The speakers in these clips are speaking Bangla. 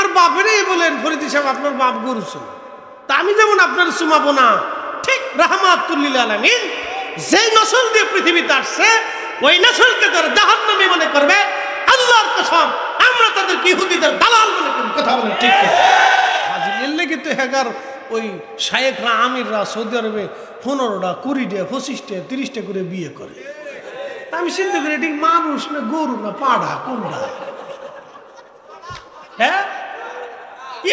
আমার বাপেরই বলেন ফরিদি সাহেব আপনার বাপ গরু ছিল, তা আমি যেমন আপনার চুমাবো না, ঠিক রাহমাতুল্লিল আলামিন যেই নসল দিয়ে পৃথিবীতে আসছে ওই নসলকে তারা জাহান্নামী মনে করবে। আল্লাহর কসম আমরা তাদেরকে ইহুদিদের দালাল মনে করি। কথা বলে ঠিক ফাজিল লেগে তো হেগার ওই শায়েখরা আমিররা সৌদি আরবে 15টা 20টা 25টা 30টা করে বিয়ে করে। আমি চিন্তা করি এটি মানুষ না গরু না পাড়া কোনটা? হ্যাঁ,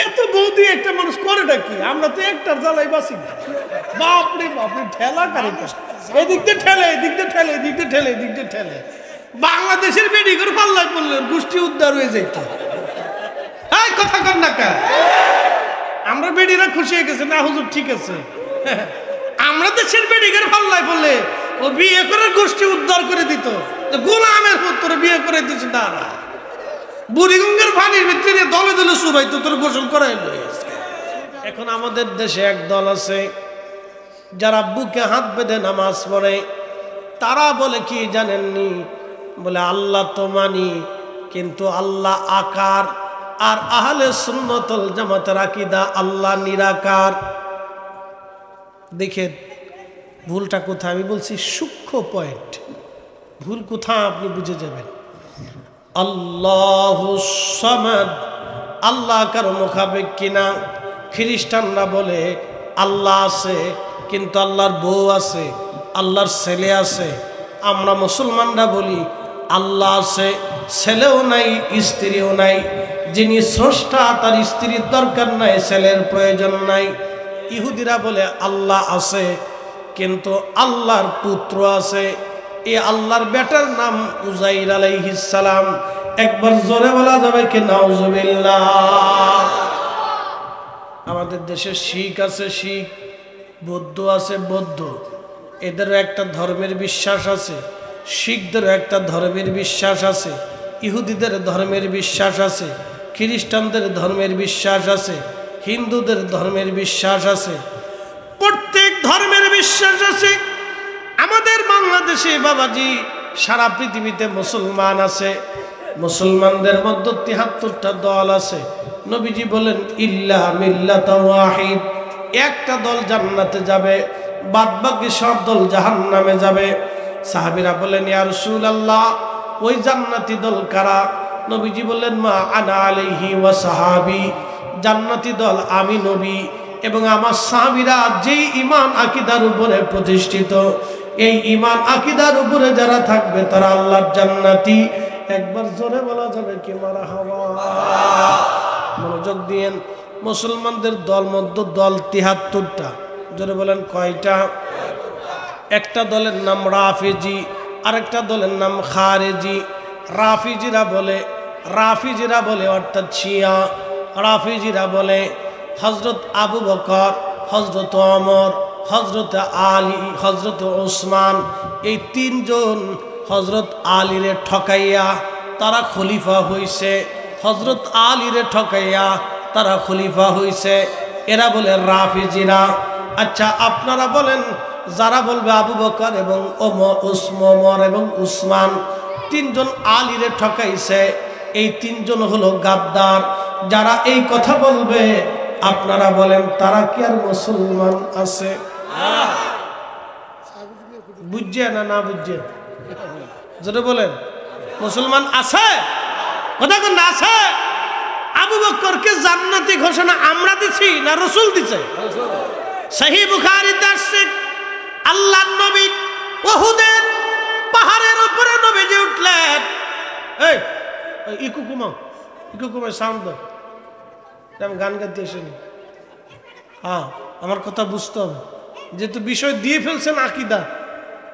এত বৌদি একটা মানুষ করেটা কি? আমরা তো একটার জ্বালাই বাসি না। বাপরে বাপরে ঠেলা কারে, এদিক দিয়ে ঠেলে এদিক দিয়ে ঠেলে এদিক দিয়ে ঠেলে এদিক দিয়ে ঠেলে। বাংলাদেশের বেডি করে পাল্লায় পড়লেন গোষ্ঠী উদ্ধার হয়ে যেত। এই কথা কর না কা, আমরা বেডিরা খুশি হয়ে গেছে না হুজুর ঠিক আছে। আমরা দেশের বেডি করে পাল্লায় পড়লে ও বিয়ে করে গোষ্ঠী উদ্ধার করে দিত। গোলামের পুত্র বিয়ে করে দিচ্ছে তারা বুড়িগঙ্গার পানির ভিতরে দলে দলে সুবাইতো তোর গোসল করাই। এখন আমাদের দেশে এক দল আছে যারা বুকে হাত বেঁধে নামাজ পড়ে। তারা বলে কি জানেননি? বলে আল্লাহ তো মানি, কিন্তু আল্লাহ আকার। আর আহলে সুন্নাতুল জামাতের আকীদা আল্লাহ নিরাকার। দেখেন ভুলটা কোথায়? আমি বলছি সূক্ষ্ম পয়েন্ট, ভুল কোথায় আপনি বুঝে যাবেন। আল্লাহুস সামাদ, আল্লাহ কারো মুখাপেক কিনা। খ্রিস্টানরা বলে আল্লাহ আছে কিন্তু আল্লাহর বউ আছে, আল্লাহর ছেলে আছে। আমরা মুসলমানরা বলি আল্লাহ আছে, ছেলেও নাই স্ত্রীও নাই। যিনি স্রষ্টা তার স্ত্রীর দরকার নাই, ছেলের প্রয়োজন নাই। ইহুদিরা বলে আল্লাহ আছে কিন্তু আল্লাহর পুত্র আছে। এই আল্লাহর বেটার নাম উজাইর আলাইহিস সালাম। একবার জোরে বলা যাবে কি নাউজুবিল্লাহ? আমাদের দেশে শিখ আছে, শিখ, বৌদ্ধ আছে, বৌদ্ধ। এদেরও একটা ধর্মের বিশ্বাস আছে, শিখদেরও একটা ধর্মের বিশ্বাস আছে, ইহুদিদের ধর্মের বিশ্বাস আছে, খ্রিস্টানদের ধর্মের বিশ্বাস আছে, হিন্দুদের ধর্মের বিশ্বাস আছে। প্রত্যেক ধর্মের বিশ্বাস আছে। আমাদের বাংলাদেশে বাবাজি সারা পৃথিবীতে মুসলমান আছে। মুসলমানদের মধ্যে 73টা দল আছে। নবীজি বলেন ইল্লা মিল্লাতা ওয়াহিদ, একটা দল জান্নাতে যাবে, বাদ বাকি সব দল জাহান্নামে যাবে। সাহাবীরা বলেন ইয়া রাসূলুল্লাহ, ওই জান্নাতি দল কারা? নবীজি বললেন মা আনা আলাইহি ওয়া সাহাবী, জান্নাতি দল আমি নবী এবং আমার সাহাবীরা যেই ঈমান আকীদার উপরে প্রতিষ্ঠিত। এই ঈমান আকীদার উপরে যারা থাকবে তারা আল্লাহর জান্নাতি। একবার জোরে বলা যাবে কি মারহাবা? মনোযোগ দিয়েন। মুসলমানদের দল মধ্যে দল 73টা। জোরে বলেন কয়টা? একটা দলের নাম রাফিজি, আরেকটা দলের নাম খারেজি। রাফিজিরা বলে অর্থাৎ শিয়া। রাফিজিরা বলে হযরত আবু বকর, হযরত ওমর, হযরত আলী, হযরত ওসমান, এই তিনজন হযরত আলীরে ঠকাইয়া তারা খলিফা হইছে। হযরত আলীরে ঠকাইয়া তারা খলিফা হইছে। এরা বলে রাফিজিরা। আচ্ছা আপনারা বলেন, যারা বলবে আবু বকর এবং ওমর এবং উসমান তিনজন আলীরে ঠকাইছে, এই তিনজন হলো গাদ্দার। যারা এই কথা বলবে আপনারা বলেন তারা কি আর মুসলমান আছে? বুঝছে না বুঝছে? যেটা বলেন মুসলমান আছে? কথা কোন আছে? আবু বকরকে জান্নাতি ঘোষণা আমরা দিছি না রাসূল দিছে? সহিহ বুখারীতে আসছে আল্লাহর নবী উহুদের পাহাড়ের উপরে নবীজি উঠলেন। এই ইকু কুমার সাউন্ড দাও, আমি গান গাইতে আসিনি। হ্যাঁ, আমার কথা বুঝতে হবে, যেহেতু বিষয় দিয়ে ফেলছেন আকীদা,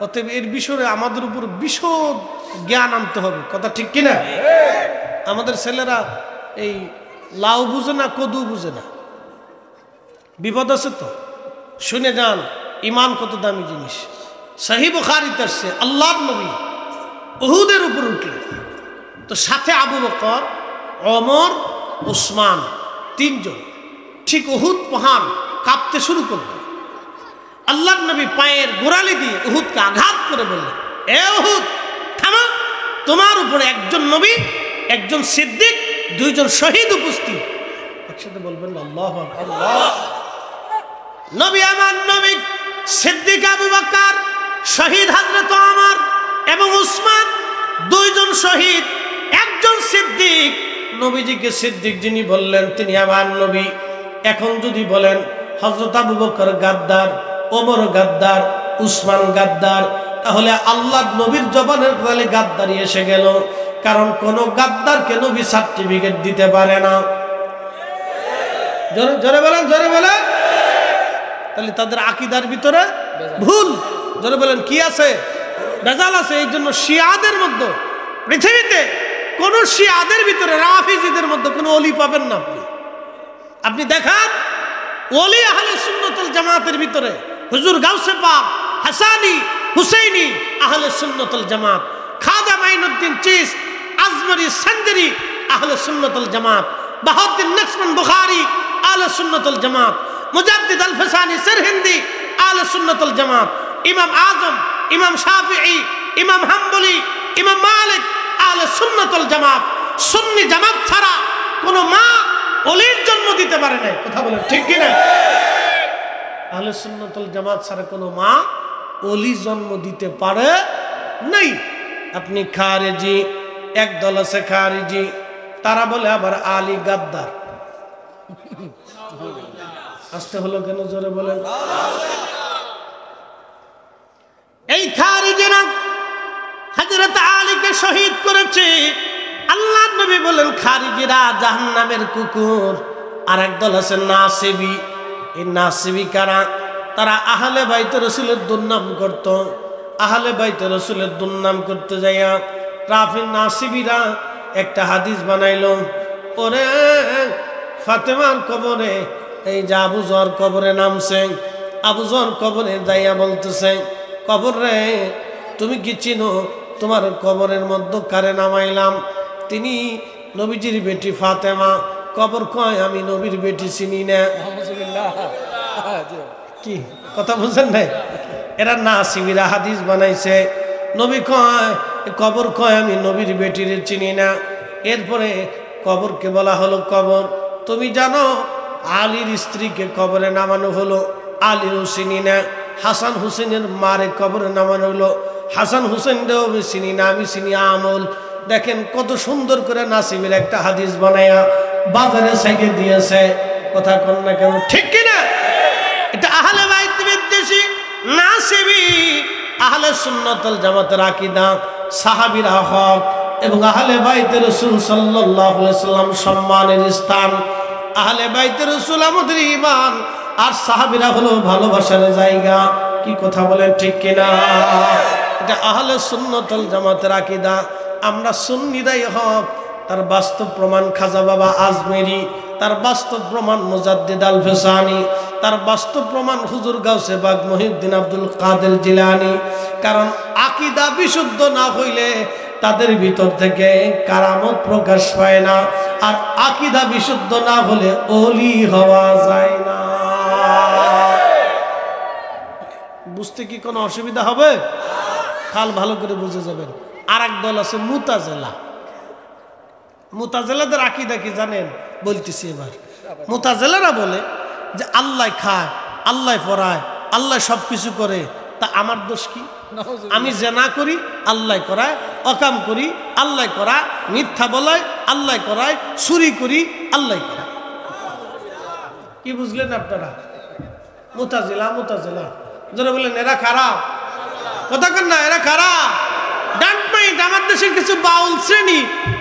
অতএব এর বিষয়ে আমাদের উপর বিশদ জ্ঞান আনতে হবে। কথা ঠিক কিনা? আমাদের ছেলেরা এই লাউ বুঝে না, কদু বুঝে না, বিপদ আছে তো। শুনে যান ঈমান কত দামি জিনিস। সহিহ বুখারীতে আসছে আল্লাহর নবী উহুদের উপর উঠলেন, তো সাথে আবু বকর, ওমর, উসমান তিনজন। ঠিক উহুদ পাহাড় কাঁপতে শুরু করল। আল্লাহর নবী পায়ের গোড়ালি দিয়ে উহুদকে আঘাত করে বললেন, এ উহুদ থামো, তোমার উপরে একজন নবী, একজন সিদ্দিক, দুইজন শহীদ উপস্থিত, একসাথে বলবেন আল্লাহু আকবার। নবী আমার নবী সিদ্দিক আবু বকর, শহীদ হযরত ওমর এবং উসমান, দুইজন শহীদ, একজন সিদ্দিক। নবীজিকে সিদ্দিক যিনি বললেন তিনি আমার নবী। এখন যদি বলেন হযরত আবু বকর গাদ্দার, ওমর গাদ্দার, উসমান গাদ্দার, তাহলে আল্লাহর নবীর জবানের ফলে গাদ্দারি এসে গেল। কারণ কোন গাদ্দারকে নবী সার্টিফিকেট দিতে পারে না। জোরে জোরে বলেন, জোরে বলেন। তাহলে তাদের আকীদার ভিতরে ভুল। জোরে বলেন কি আছে? ভেজাল আছে। এই জন্য শিয়াদের মধ্যে, পৃথিবীতে কোন শিয়াদের ভিতরে, রাফিজিদের মধ্যে কোন ওলি পাবেন না। আপনি দেখান ওলি আহলে সুন্নাত ওয়াল জামাতের ভিতরে হুজুর গাউসে পাক, হাসানি, হুসাইনি আহলে সুন্নাত ওয়াল জামাত, খাজা মাইনুদ্দিন চিশতি, আজমরি, সঞ্জরি আহলে সুন্নাত ওয়াল জামাত, বাহাউদ্দিন নকশবন্দ বুখারী আহলে সুন্নাত ওয়াল জামাত, মুজাদ্দিদ আল ফসানি সিরহিন্দি আহলে সুন্নাত ওয়াল জামাত, ইমাম আজম, ইমাম শাফিঈ, ইমাম হাম্বলি, ইমাম মালিক আহলে সুন্নাত ওয়াল জামাত। সুন্নি জামাত ছাড়া কোন মা ওলির জন্ম দিতে পারে না। কথা বলেন ঠিক কি না? আহলে সুন্নাত ওয়াল জামাত ছাড়া কোন মা ওলি জন্ম দিতে পারে নাই। আপনি খারেজি, একদল আছে খারেজি, তারা বলে আবার আলী গাদ্দার। আসতে হলো কেন? জোরে বলেন। এই খারিজিরা হযরত আলীকে শহীদ করেছে। আল্লাহর নবী বলেন খারিজিরা জাহান্নামের কুকুর। আর একদল আছে নাসিবী। এই নাসিবী কারা? তারা আহলে বাইত রাসূলের দুর্নাম করত। আহলে বাইত রাসূলের দুর্নাম করতে যাইয়া রাফি নাসিবীরা একটা হাদিস বানাইলো, ওরে ফাতেমার কবরে এই যে আবু যর কবরে নামছে, আবু যর কবরে যাইয়া বলতেছে, কবর রে তুমি কি চিনো তোমার কবরের মধ্যে কারে নামাইলাম? তিনি নবীজির বেটি ফাতেমা। কবর কয় আমি নবীর বেটি চিনি না। কি কথা বুঝছেন নাই? এরা নাসিবীরা হাদিস বানাইছে। নবী কয়, কবর কয় আমি নবীর বেটির চিনি না। এরপরে কবরকে বলা হলো কবর। তুমি জানো আলীর স্ত্রীকে কবরে নামানো হলো, আলীরও চিনি না। হাসান হুসেনের মারে কবরে নামানো হলো, হাসান হুসেনরাও আমি চিনি না, আমি চিনি আমল। দেখেন কত সুন্দর করে নাসিবের একটা হাদিস বানায়া বাজারে সাইকে দিয়েছে। কথা কন না কেন? ঠিক কিনা? এটা আহলে বাইত বিদ্বেষী নাসিবী। আহলে সুন্নাত ওয়াল জামাতের আকীদা, সাহাবীরা হক এবং আহলে বাইতের রাসূল সাল্লাল্লাহু আলাইহি সাল্লাম সম্মানের স্থান। আহলে বাইতের রাসূল আমাদের ঈমান, আর সাহাবীরা হলো ভালোবাসার জায়গা। কি কথা বলেন ঠিক কিনা? এটা আহলে সুন্নাত ওয়াল জামাতের আকীদা। আমরা সুন্নিরাই হক। তার বাস্তব প্রমাণ খাজা বাবা আজমেরি, তার বাস্তব প্রমাণ মুজাদ্দিদ আল ফসানি, তার বাস্তব প্রমাণ হুজুর গাউসে বাগ মহিউদ্দিন আব্দুল কাদের জিলানী। কারণ আকীদা বিশুদ্ধ না হইলে তাদের ভিতর থেকে কারামত প্রকাশ পায় না, আর আকীদা বিশুদ্ধ না হলে ওলি হওয়া যায় না। বুঝতে কি কোনো অসুবিধা হবে? খাল ভালো করে বুঝে যাবেন। আর এক দল আছে মুতাজিলা। মুতাজিলাদের আকীদা কি জানেন? বলতেছি এবার। মুতাজিলারা বলে যে আল্লাহ খায়, আল্লাহ পড়ায়, আল্লাহ সবকিছু করে, তা আমার দোষ কি? আমি জেনা করি আল্লাহ করায়, অকাম করি আল্লাহ করায়, মিথ্যা বলায় আল্লাহ করায়, চুরি করি আল্লাহ করায়। কি বুঝলেন আপনারা? মুতাজিলা, মুতাজিলা যারা বলেন এরা খারাপ। কথা কন না, এরা খারাপ। আমার দেশের কিছু বাউল শ্রেণী,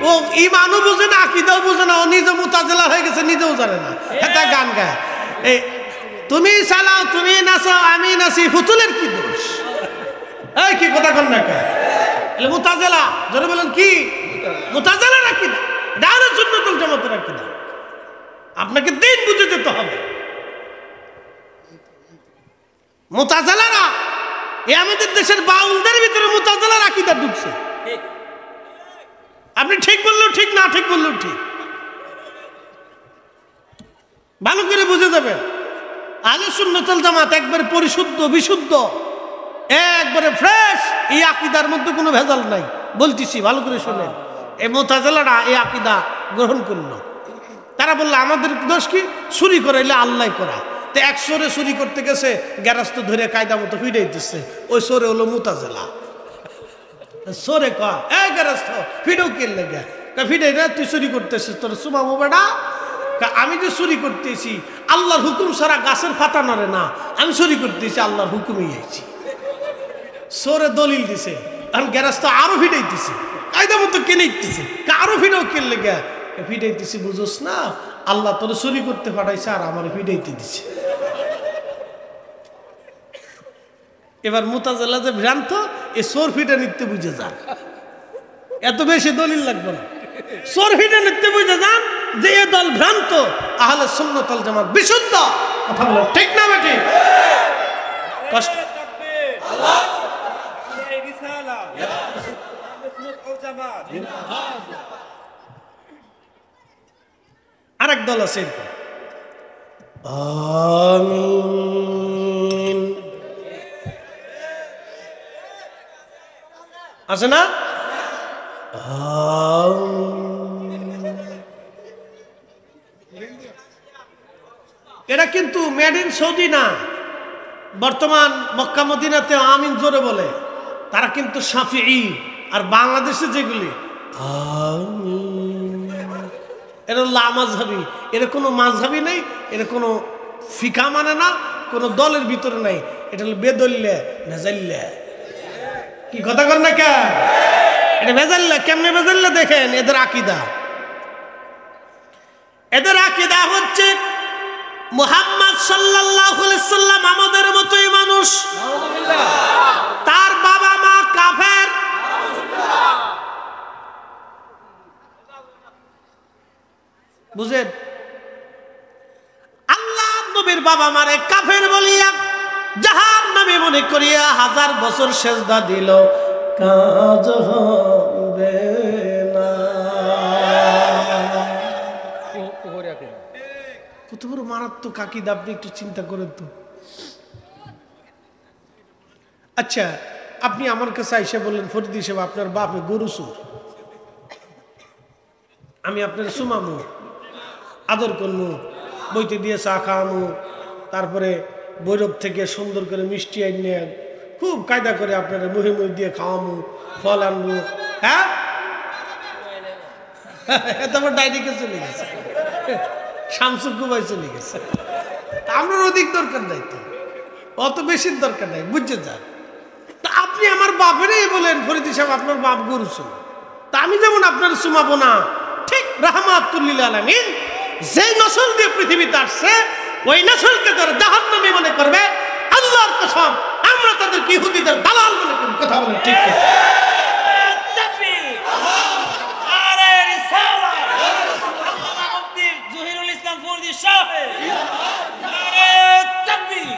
ও ইমানও বুঝে না, আকীদাও বুঝে না, ও নিজে মুতাজিলা হয়ে গেছে, নিজেও জানে না। এটা গান গায়, এই তুমি চালাও, তুমি নাচাও, আমি নাচি, ফুতুলের কি দোষ? এই কি কথা কন না কে? মুতাজিলা যারা বলেন কি? মুতাজিলা আকীদা, আহলে সুন্নাত ওয়াল জামাতের আকীদা। আপনাকে দিন বুঝে যেতে হবে। মুতাজিলারা আমাদের দেশের বাউলদের ভিতরে মুতাজিলার আকীদা ঢুকছে। আপনি ঠিক বললেও ঠিক, না ঠিক বললেও ঠিক। ভালো করে বুঝে যাবেন। আহলে সুন্নাত ওয়াল জামাত একবারে পরিশুদ্ধ, বিশুদ্ধ, একবারে ফ্রেশ। এই আকীদার মধ্যে কোনো ভেজাল নাই। বলতেছি ভালো করে শুনেন। এই মুতাজিলারা এই আকীদা গ্রহণ করল। তারা বললো আমাদের দোষ কি, চুরি করাইলে আল্লাহ করা। তো এক চোরে চুরি করতে গেছে, গ্যারাস্ত ধরে কায়দা মতো ফিডাই দিচ্ছে। ওই চোরে হলো মুতাজেলা। চোরে কয় এই গ্যারাস্ত ফিডেও কে লেগে ফিডাই না, তুই চুরি করতেছিস, তোর সুমামু বেটা। আমি যে চুরি করতেছি আল্লাহর হুকুম ছাড়া গাছের পাতা নড়ে না, আমি চুরি করতেছি আল্লাহর হুকুমই আইছি। চোরে দলিল দিছে, কারণ গ্যারাস্ত আরো ফিডাইতেছে, কায়দা মতো কেনেইতেছে, আরো ফিডেও কে লেগে ফিডাইতেছি, বুঝোস না আল্লাহ তোর চুরি করতে পাঠাইছে আর আমার ফিডাইতে দিছে। এবার মুতাজিলা যে ভ্রান্ত, এ চোর ফিডা নিতে বুঝে যান, এত বেশি দলিল লাগবে না। চোর ফিডা নিতে বুঝে যান যে এ দল ভ্রান্ত, আহলে সুন্নাত ওয়াল জামাত বিশুদ্ধ। কথা বলো ঠিক না বেটি? কষ্ট আল্লাহ এই রিসালা সুন্নাত ওয়াল জামাত। আরেক দল আছে আমিন, আছে না? এরা কিন্তু মেড ইন সৌদি না, বর্তমান মক্কা মদিনাতে আমিন জোরে বলে, তারা কিন্তু শাফিঈ। আর বাংলাদেশে যেগুলি আমিন, এরা লা মাযহাবী, এর কোনো মাযহাবী নেই, এর কোনো ফিকা মানে না, কোনো দলের ভিতরে নাই। এটা হলো বেদল্লে ভেজাল্লে। কি কথা কর না কে? এটা ভেজাল্লে। কেমনে ভেজাল্লে দেখেন এদের আকীদা। এদের আকীদা হচ্ছে মুহাম্মদ সাল্লাল্লাহু আলাইহি সাল্লাম আমাদের মতোই মানুষ, তার বাবা মা কাফের, বুঝেন? আল্লাহ নবীর বাবা মারে কাফের বলিয়া জাহান্নামে মনে করিয়া 1000 বছর সেজদা দিল, কাজ হবে না। কত বড় মারাত্মক আকীদা, আপনি একটু চিন্তা করেন তো। আচ্ছা, আপনি আমার কাছে আইসা বললেন ফরিদ হিসেবে আপনার বাপে গরু চোর, আমি আপনার সুমামু, আদর করমু, বইতে দিয়ে চা খাওয়ামু, তারপরে বৈরব থেকে সুন্দর করে মিষ্টি আইনে খুব কায়দা করে আপনারা মুহে মুহি দিয়ে খাওয়ামু, ফল আনবো। হ্যাঁ, তারপর ডাইনিকে চলে গেছে, শামসু কুবাই চলে গেছে। আপনার অধিক দরকার নাই তো, অত বেশি দরকার নাই, বুঝছে যান। তা আপনি আমার বাপেরই বলেন ফরিদ সাহেব আপনার বাপ গরু চোর, তা আমি যেমন আপনার সুমাবো না, ঠিক রাহমাতুল লিল আলামিন যে নসল দিয়ে পৃথিবীতে আসছে ওই নসলকে তারা জাহান্নামী মনে করবে। আল্লাহর কসম আমরা তাদেরকে ইহুদিদের দালাল মনে করি। কথা বলেন ঠিক কি? আরে রিসালা আল্লামা মুফতি জহিরুল ইসলাম ফরিদি সাহেব, আরে তাকবীর।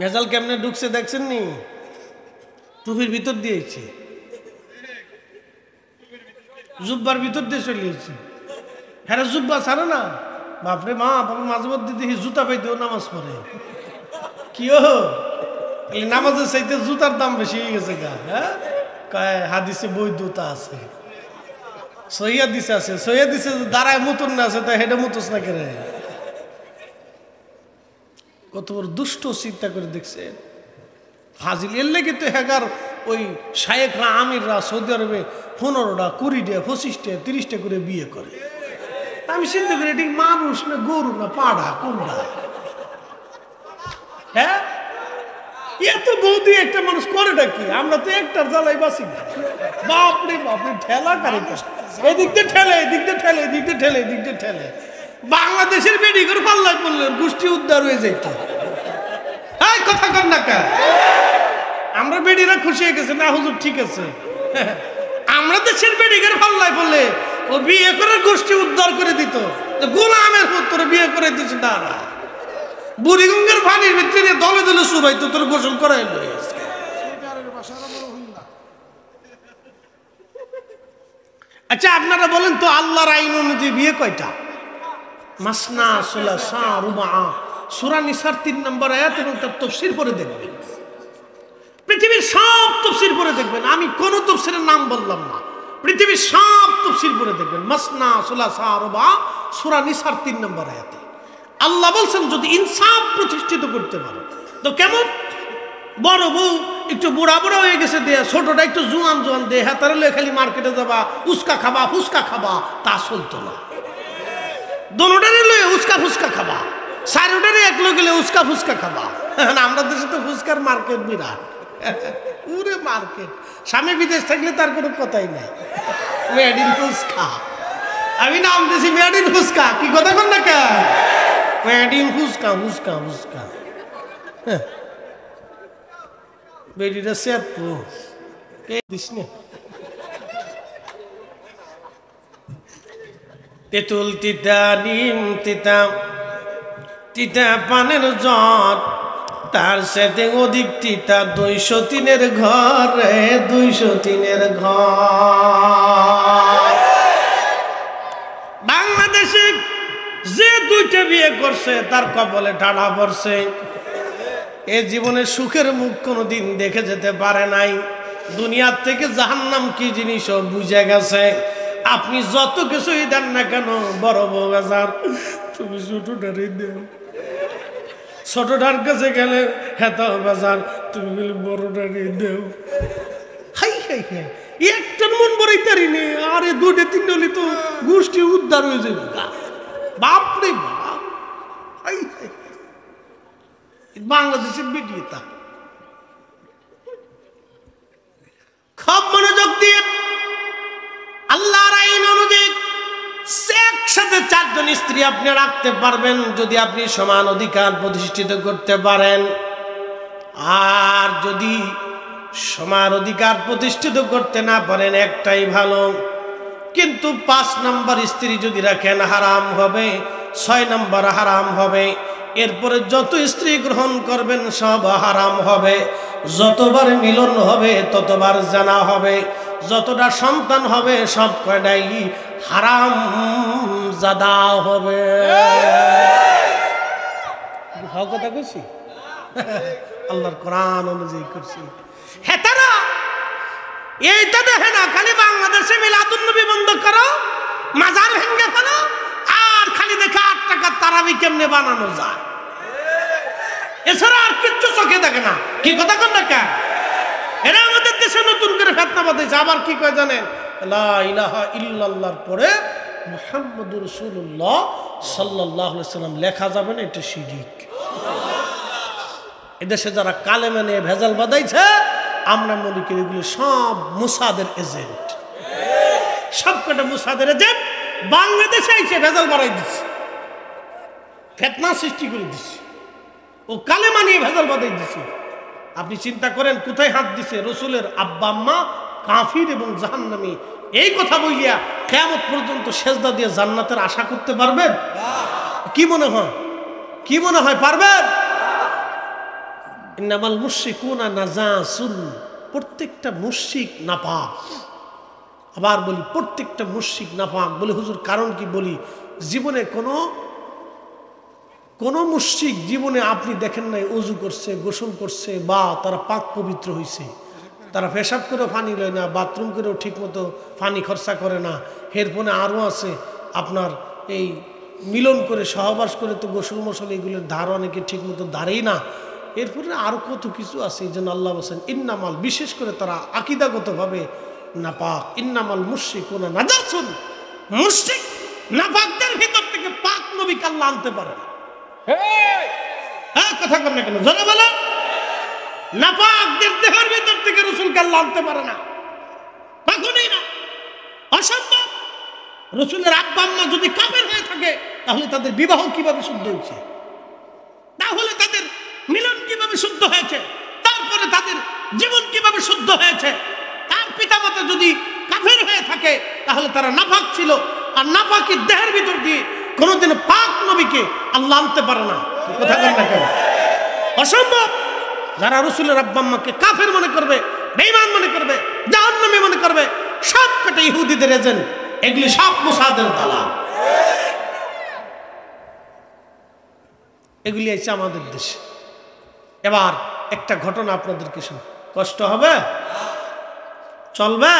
ভেজাল কেমনে ঢুকছে দেখছেন নি? টুপির ভিতর দিয়েছে, জুব্বার ভিতর দিয়ে চলে গেছে। হ্যাঁ, জুব্বা ছাড়ে না, বাপরে মা বাবা মাঝে মধ্যে দেখি জুতা পাইতেও নামাজ পড়ে। কি নামাজের চাইতে জুতার দাম বেশি হয়ে গেছে গা। হ্যাঁ, হাদিসে বৈধতা আছে, সহিয়া দিছে আছে, সহিয়া দিছে দাঁড়ায় মুতুন না আছে, তাই হেডে মুতুস না কেন? কত বড় দুষ্ট চিন্তা করে দেখছে হাজিল। এর লেগে তো হেগার ওই শায়েখরা আমিররা সৌদি আরবে 15টা 20টা 25টা 30টা করে বিয়ে করে। আমি চিন্তা করি এটি মানুষ না গরু না পাড়া কোনটা? হ্যাঁ, এত বৌদি একটা মানুষ করেটা কি? আমরা তো একটার জ্বালাই বাঁচি না। বাপরে বাপরে, ঠেলা কারে, এদিক দিয়ে ঠেলে, এদিক দিয়ে ঠেলে, এদিক দিয়ে ঠেলে, এদিক দিয়ে ঠেলে। বাংলাদেশের মেডিকেল পাল্লায় পড়লে গোষ্ঠী উদ্ধার হয়ে যেত। এই কথা কর না কা? আমরা বেডিরা খুশি হয়ে গেছে না হুজুর, ঠিক আছে। আমরা দেশের মেডিকেল পাল্লায় পড়লে ও বিয়ে করে গোষ্ঠী উদ্ধার করে দিত। গোলামের পুত্র বিয়ে করে দিচ্ছে তারা, বুড়িগঙ্গের পানির ভিতরে দলে দলে শুবাইতো, তোর গোসল করাই। আচ্ছা, আপনারা বলেন তো আল্লাহর আইন অনুযায়ী বিয়ে কয়টা? মাসনা সুলাসা রুবা। সূরা নিসার 3 নম্বর আয়াত এবং তার তাফসীর পড়ে দেখবেন। পৃথিবীর সব তাফসীর পড়ে দেখবেন, আমি কোন তাফসীরের নাম বললাম না, পৃথিবীর সব তাফসীর পড়ে দেখবেন, মাসনা সুলাসা রুবা, সূরা নিসার 3 নম্বর আয়াতে আল্লাহ বলছেন যদি ইনসাফ প্রতিষ্ঠিত করতে পারো তো কেমন, বড় বউ একটু বুড়া বুড়া হয়ে গেছে দেয়া, ছোটটা একটু জোয়ান জোয়ান দেয়া, হ্যাঁ তারা খালি মার্কেটে যাবা, উস্কা খাবা ফুচকা খাবা, তা চলতো না। দোনোটারে লয়ে উস্কা ফুচকা খাবা, সাইডোটারে এক লোক গেলে উস্কা ফুচকা খাবা। আমরা দেশে তো ফুচকার মার্কেট বিরাট, পুরো মার্কেট। স্বামী বিদেশ থাকলে তার কোনো কথাই নাই, মেড ইন ফুচকা। আমি নাম দিয়েছি মেড ইন ফুচকা, কি কথা কন না কে, মেড ইন ফুচকা ফুচকা ফুচকা। বেডিটা সেট কে দিস না। তেঁতুল তিতা নিম তিতা, তিতা পানের জট, তার সাথে অধিক তিতা 203-এর ঘর, 203-এর ঘর। বাংলাদেশে যে 2টা বিয়ে করছে তার কপালে টানা পড়ছে, এ জীবনে সুখের মুখ কোনোদিন দেখে যেতে পারে নাই, দুনিয়ার থেকে জাহান্নাম কি জিনিস বুঝে গেছে। আপনি যত কিছুই দেন না কেন, বড় বউ বাজার তুমি ছোটটারই দেন, ছোটটার কাছে গেলে হেতা বাজার তুমি বলে বড়টারই দেও। হাই হাই হাই, একটা মন বড়ই তারি নেই, আরে 2-3 হলে তো গোষ্ঠী উদ্ধার হয়ে যাবে। বাপরে বাপ, হাই হাই, বাংলাদেশের ভিডিও তা খুব মনোযোগ দিয়ে আল্লাহর আইন অনুযায়ী একসাথে 4 জন স্ত্রী আপনি রাখতে পারবেন যদি আপনি সমান অধিকার প্রতিষ্ঠিত করতে পারেন। আর যদি সমান অধিকার প্রতিষ্ঠিত করতে না পারেন, একটাই ভালো, কিন্তু 5 নম্বর স্ত্রী যদি রাখেন হারাম হবে, 6 নম্বর হারাম হবে, এরপরে যত স্ত্রী গ্রহণ করবেন সব হারাম হবে, যতবার মিলন হবে ততবার জানা হবে, যতটা সন্তান হবে সব কয়টাই হারাম জাদা হবে। কথা কইছি, আল্লাহর কোরআন অনুযায়ী করছি। হেতারা এইটা দেখে না, খালি বাংলাদেশে মিলাদুন নবী বন্ধ করো, মাজার ভেঙে ফেলো, আর খালি দেখে 8 টাকার তারাবি কেমনে বানানো যায়, এছাড়া আর কিচ্ছু চোখে দেখে না। কি কথা কন না কেন? এরা আমাদের দেশে নতুন করে ফিতনা বাঁধাইছে। আবার কি কয় জানেন, লা ইলাহা ইল্লাল্লাহর পরে মুহাম্মদুর রাসূলুল্লাহ সাল্লাল্লাহু আলাইহি সাল্লাম লেখা যাবে না, এটা শিরক। এদেশে যারা কালেমা নিয়ে ভেজাল বাঁধাইছে, আমরা মনে করি এগুলো সব মুসাদের এজেন্ট, সব কটা মুসাদের এজেন্ট বাংলাদেশে এসে ভেজাল বাড়াই দিচ্ছে, ফিতনা সৃষ্টি করে দিচ্ছে, ও কালেমা নিয়ে ভেজাল বাঁধাই দিচ্ছে। আপনি চিন্তা করেন কোথায় হাত দিছে, রসুলের আব্বা আম্মা কাফির এবং জাহান্নামী, এই কথা বলিয়া কিয়ামত পর্যন্ত সেজদা দিয়ে জান্নাতের আশা করতে পারবেন? কি মনে হয়, কি মনে হয় পারবেন? ইন্নামাল মুশরিকুনা নাজাসুন, প্রত্যেকটা মুশরিক নাপাক। আবার বলি প্রত্যেকটা মুশরিক নাপাক। বলি হুজুর কারণ কি? বলি জীবনে কোন মুশরিক জীবনে আপনি দেখেন নাই ওযু করছে, গোসল করছে, বা তারা পাক পবিত্র হইছে, তারা পেশাব করেও পানি লয় না, বাথরুম করেও ঠিক মতো পানি খরচা করে না। এরপরে আরও আছে আপনার এই মিলন করে সহবাস করে তো গোসল মশল এগুলোর ধার অনেকে ঠিক মতো দাঁড়েই না। এরপরে আরও কত কিছু আছে, এই জন্য আল্লাহ বলছেন ইন্নামাল, বিশেষ করে তারা আকীদাগতভাবে নাপাক। ইন্নামাল মুশরিকুনা নাজাসুন, মুশরিক নাপাকদের ভিতর থেকে পাক নবীকে আল্লাহ আনতে পারে না। হ্যাঁ কথা কর না কেন, জোরে বলো। নাপাকদের দেহের ভিতর থেকে রাসূলকে আল্লাহ আনতে পারে না, কখনোই না, অসম্ভব। রাসূলের আব্বা আম্মা যদি কাফের হয়ে থাকে তাহলে তাদের বিবাহ কিভাবে শুদ্ধ হয়েছে, তাহলে তাদের মিলন কিভাবে শুদ্ধ হয়েছে, তারপরে তাদের জীবন কিভাবে শুদ্ধ হয়েছে। তার পিতামাতা যদি কাফের হয়ে থাকে তাহলে তারা নাপাক ছিল, আর নাপাকের দেহের ভিতর দিয়ে কোনদিন পাক নবীকে আল্লাহ আনতে পারে না। কথা বলেন না কেন? অসম্ভব। যারা রাসূলের আব্বা আম্মাকে কাফের মনে করবে, বেঈমান মনে করবে, জাহান্নামী মনে করবে, সব কটা ইহুদিদের এজেন্ট, এগুলি সব মুসাদের দালাল। এগুলি আছে আমাদের দেশে। এবার একটা ঘটনা আপনাদেরকে শুনে কষ্ট হবে, চলবে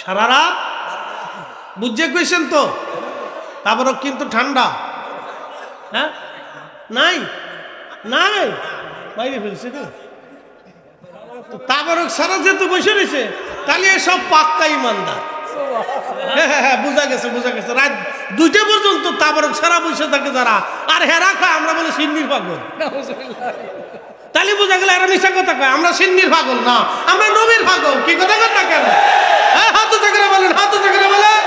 সারা রাত বুঝে কইছেন তো? তাবারক কিন্তু ঠান্ডা। হ্যাঁ, নাই নাই বাইরে ফেলছে না। তাবারক সারা যেহেতু বসে রয়েছে, তাহলে সব পাক্কা ইমানদার। হ্যাঁ, বুঝা গেছে বুঝা গেছে। রাত 2টা পর্যন্ত তাবারক সারা বসে থাকে যারা, আর হেরা খায় আমরা বলে সিন্নির পাগল। তাহলে বোঝা গেল এরা মিশা কথা কয়, আমরা সিন্নির পাগল না, আমরা নবীর পাগল। কি কথা কথা কেন? হ্যাঁ, হাত উঁচু করে বলেন, হাত উঁচু করে বলেন।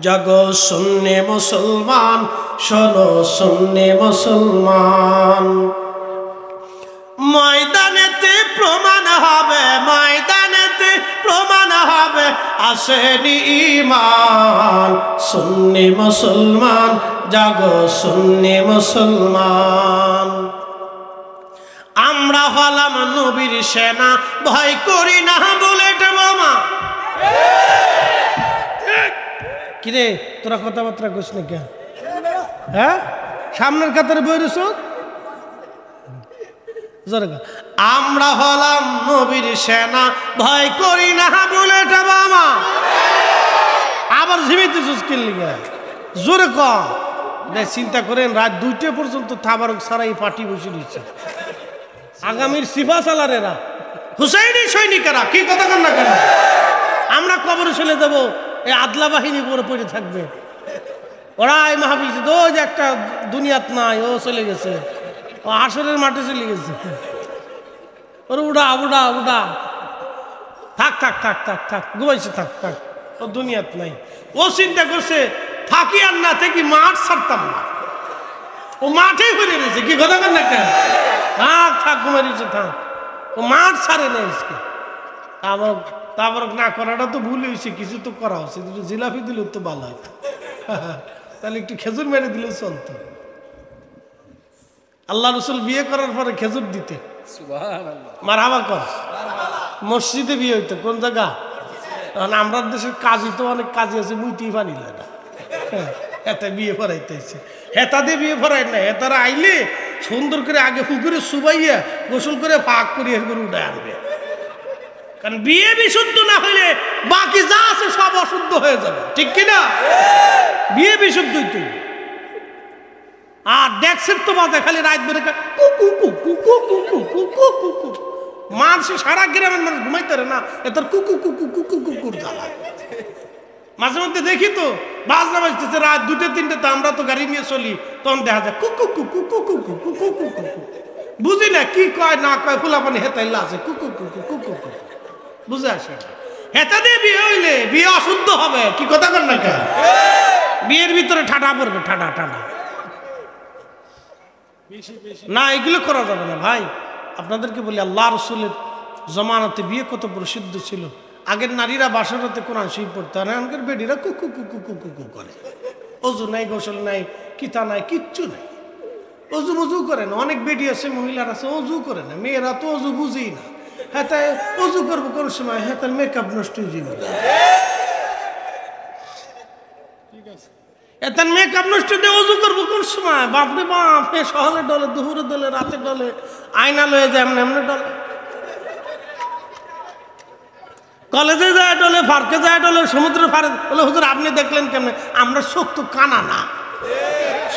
জাগো সুন্নি মুসলমান, শোনো সুন্নি মুসলমান, ময়দানেতে প্রমাণ হবে, ময়দানেতে প্রমাণ হবে আসেনি ঈমান। সুন্নি মুসলমান, জাগো সুন্নি মুসলমান, আমরা হলাম নবীর সেনা, ভয় করি না বুলেট বোমা। কিরে তোরা কথাবার্তা কইস না কেন? হ্যাঁ, সামনের কাতারে বই রয়েছ। আমরা হলাম নবীর সেনা, ভয় করি না বুলেট বোমা। আবার ঝিমিতেছিস কি লিগা? জোরে কম। চিন্তা করেন, রাত 2টা পর্যন্ত তাবারক ছাড়াই পার্টি বসে দিচ্ছে। আগামীর সিফা সালারেরা, হুসাইনি সৈনিকেরা, কি কথা কন না কেন? আমরা কবরে চলে যাবো, এই আদলা বাহিনী পরে পড়ে থাকবে। ওরা এই মাহফিল ওই যে একটা দুনিয়াত নাই, ও চলে গেছে, ও আসরের মাঠে চলে গেছে। ওর উড়া উড়া উড়া, থাক থাক থাক থাক থাক, ঘুমাইছে, থাক থাক, ও দুনিয়াত নাই। ও চিন্তা করছে থাকি আর না থাকি মাঠ ছাড়তাম না, ও মাঠেই ফিরে রয়েছে। কি কথা কন না কেন? থাক থাক, ঘুমাই রয়েছে, থাক, ও মাঠ ছাড়ে নেই। তারপর না করাটা তো ভুল হয়েছে, কিছু তো করা হচ্ছে। জিলাপি দিলে তো ভালো হতো, তাহলে একটু খেজুর মেরে দিলে চলতো। আল্লাহ রসুল বিয়ে করার পরে খেজুর দিতে, মারহাবা কর। মসজিদে বিয়ে হইতো, কোন জায়গা? আমরা দেশের কাজী তো অনেক কাজী আছে, মুইতেই পানি না, হেতা বিয়ে পড়াইতেছে। হেতা দিয়ে বিয়ে পড়াই না, হেতারা আইলে সুন্দর করে আগে পুকুরে সুবাইয়া গোসল করে পাক করে এরপর উঠে আনবে। কারণ বিয়ে বিশুদ্ধ না হইলে বাকি যা আছে সব অশুদ্ধ হয়ে যাবে, ঠিক কিনা? বিয়ে বিশুদ্ধই তুই। আর দেখছেন তো বাজে খালি রাত বেড়ে কুকু কুকু কুকু কুকু কুকু কুকু, মানুষ সারা গ্রামের মানুষ ঘুমাইতে পারে না, এত কুকু কুকু কুকু কুকুর জ্বালা। মাঝে মধ্যে দেখি তো বাজনা বাজতেছে রাত 2টা 3টাতে, আমরা তো গাড়ি নিয়ে চলি, তখন দেখা যায় কুকু কুকু কুকু কুকু কুকু কুকু। বুঝি না কি কয় না কয়, ফুলাপানি হেতাইলা আছে কুকু কুকু কুকু কুকু, বুঝে আসে। হেতা দিয়ে বিয়ে হইলে বিয়ে অশুদ্ধ হবে। কি কথা কর না কেন? বিয়ের ভিতরে ঠাডা পড়বে, ঠাডা ঠাডা না, এগুলো করা যাবে না ভাই। আপনাদেরকে বলি, আল্লাহ রসুলের জমানাতে বিয়ে কত প্রসিদ্ধ ছিল। আগের নারীরা বাসরাতে কোরআন শরীফ পড়তে, আর এখনকার বেডিরা কুকু কুকু কুকু কুকু করে। অজু নাই, গোসল নাই, কিতা নাই, কিচ্ছু নাই। অজু মজু করে না। অনেক বেডি আছে, মহিলার আছে, অজু করে না। মেয়েরা তো অজু বুঝেই না। হ্যাঁ, তাই অজু করবো কোন সময়? হ্যাঁ, তার মেকআপ নষ্ট হয়ে যাবে, এত মেকআপ নষ্ট দিয়ে অজু করবো কোন সময়? বাপরে বাপ, সকালে ডলে, দুপুরে ডলে, রাতে ডলে, আয়না লয়ে যায় এমন এমনি ডলে, কলেজে যায় ডলে, পার্কে যায় ডলে, সমুদ্রে পারে বলে। হুজুর আপনি দেখলেন কেমন? আমরা চোখ তো কানা না,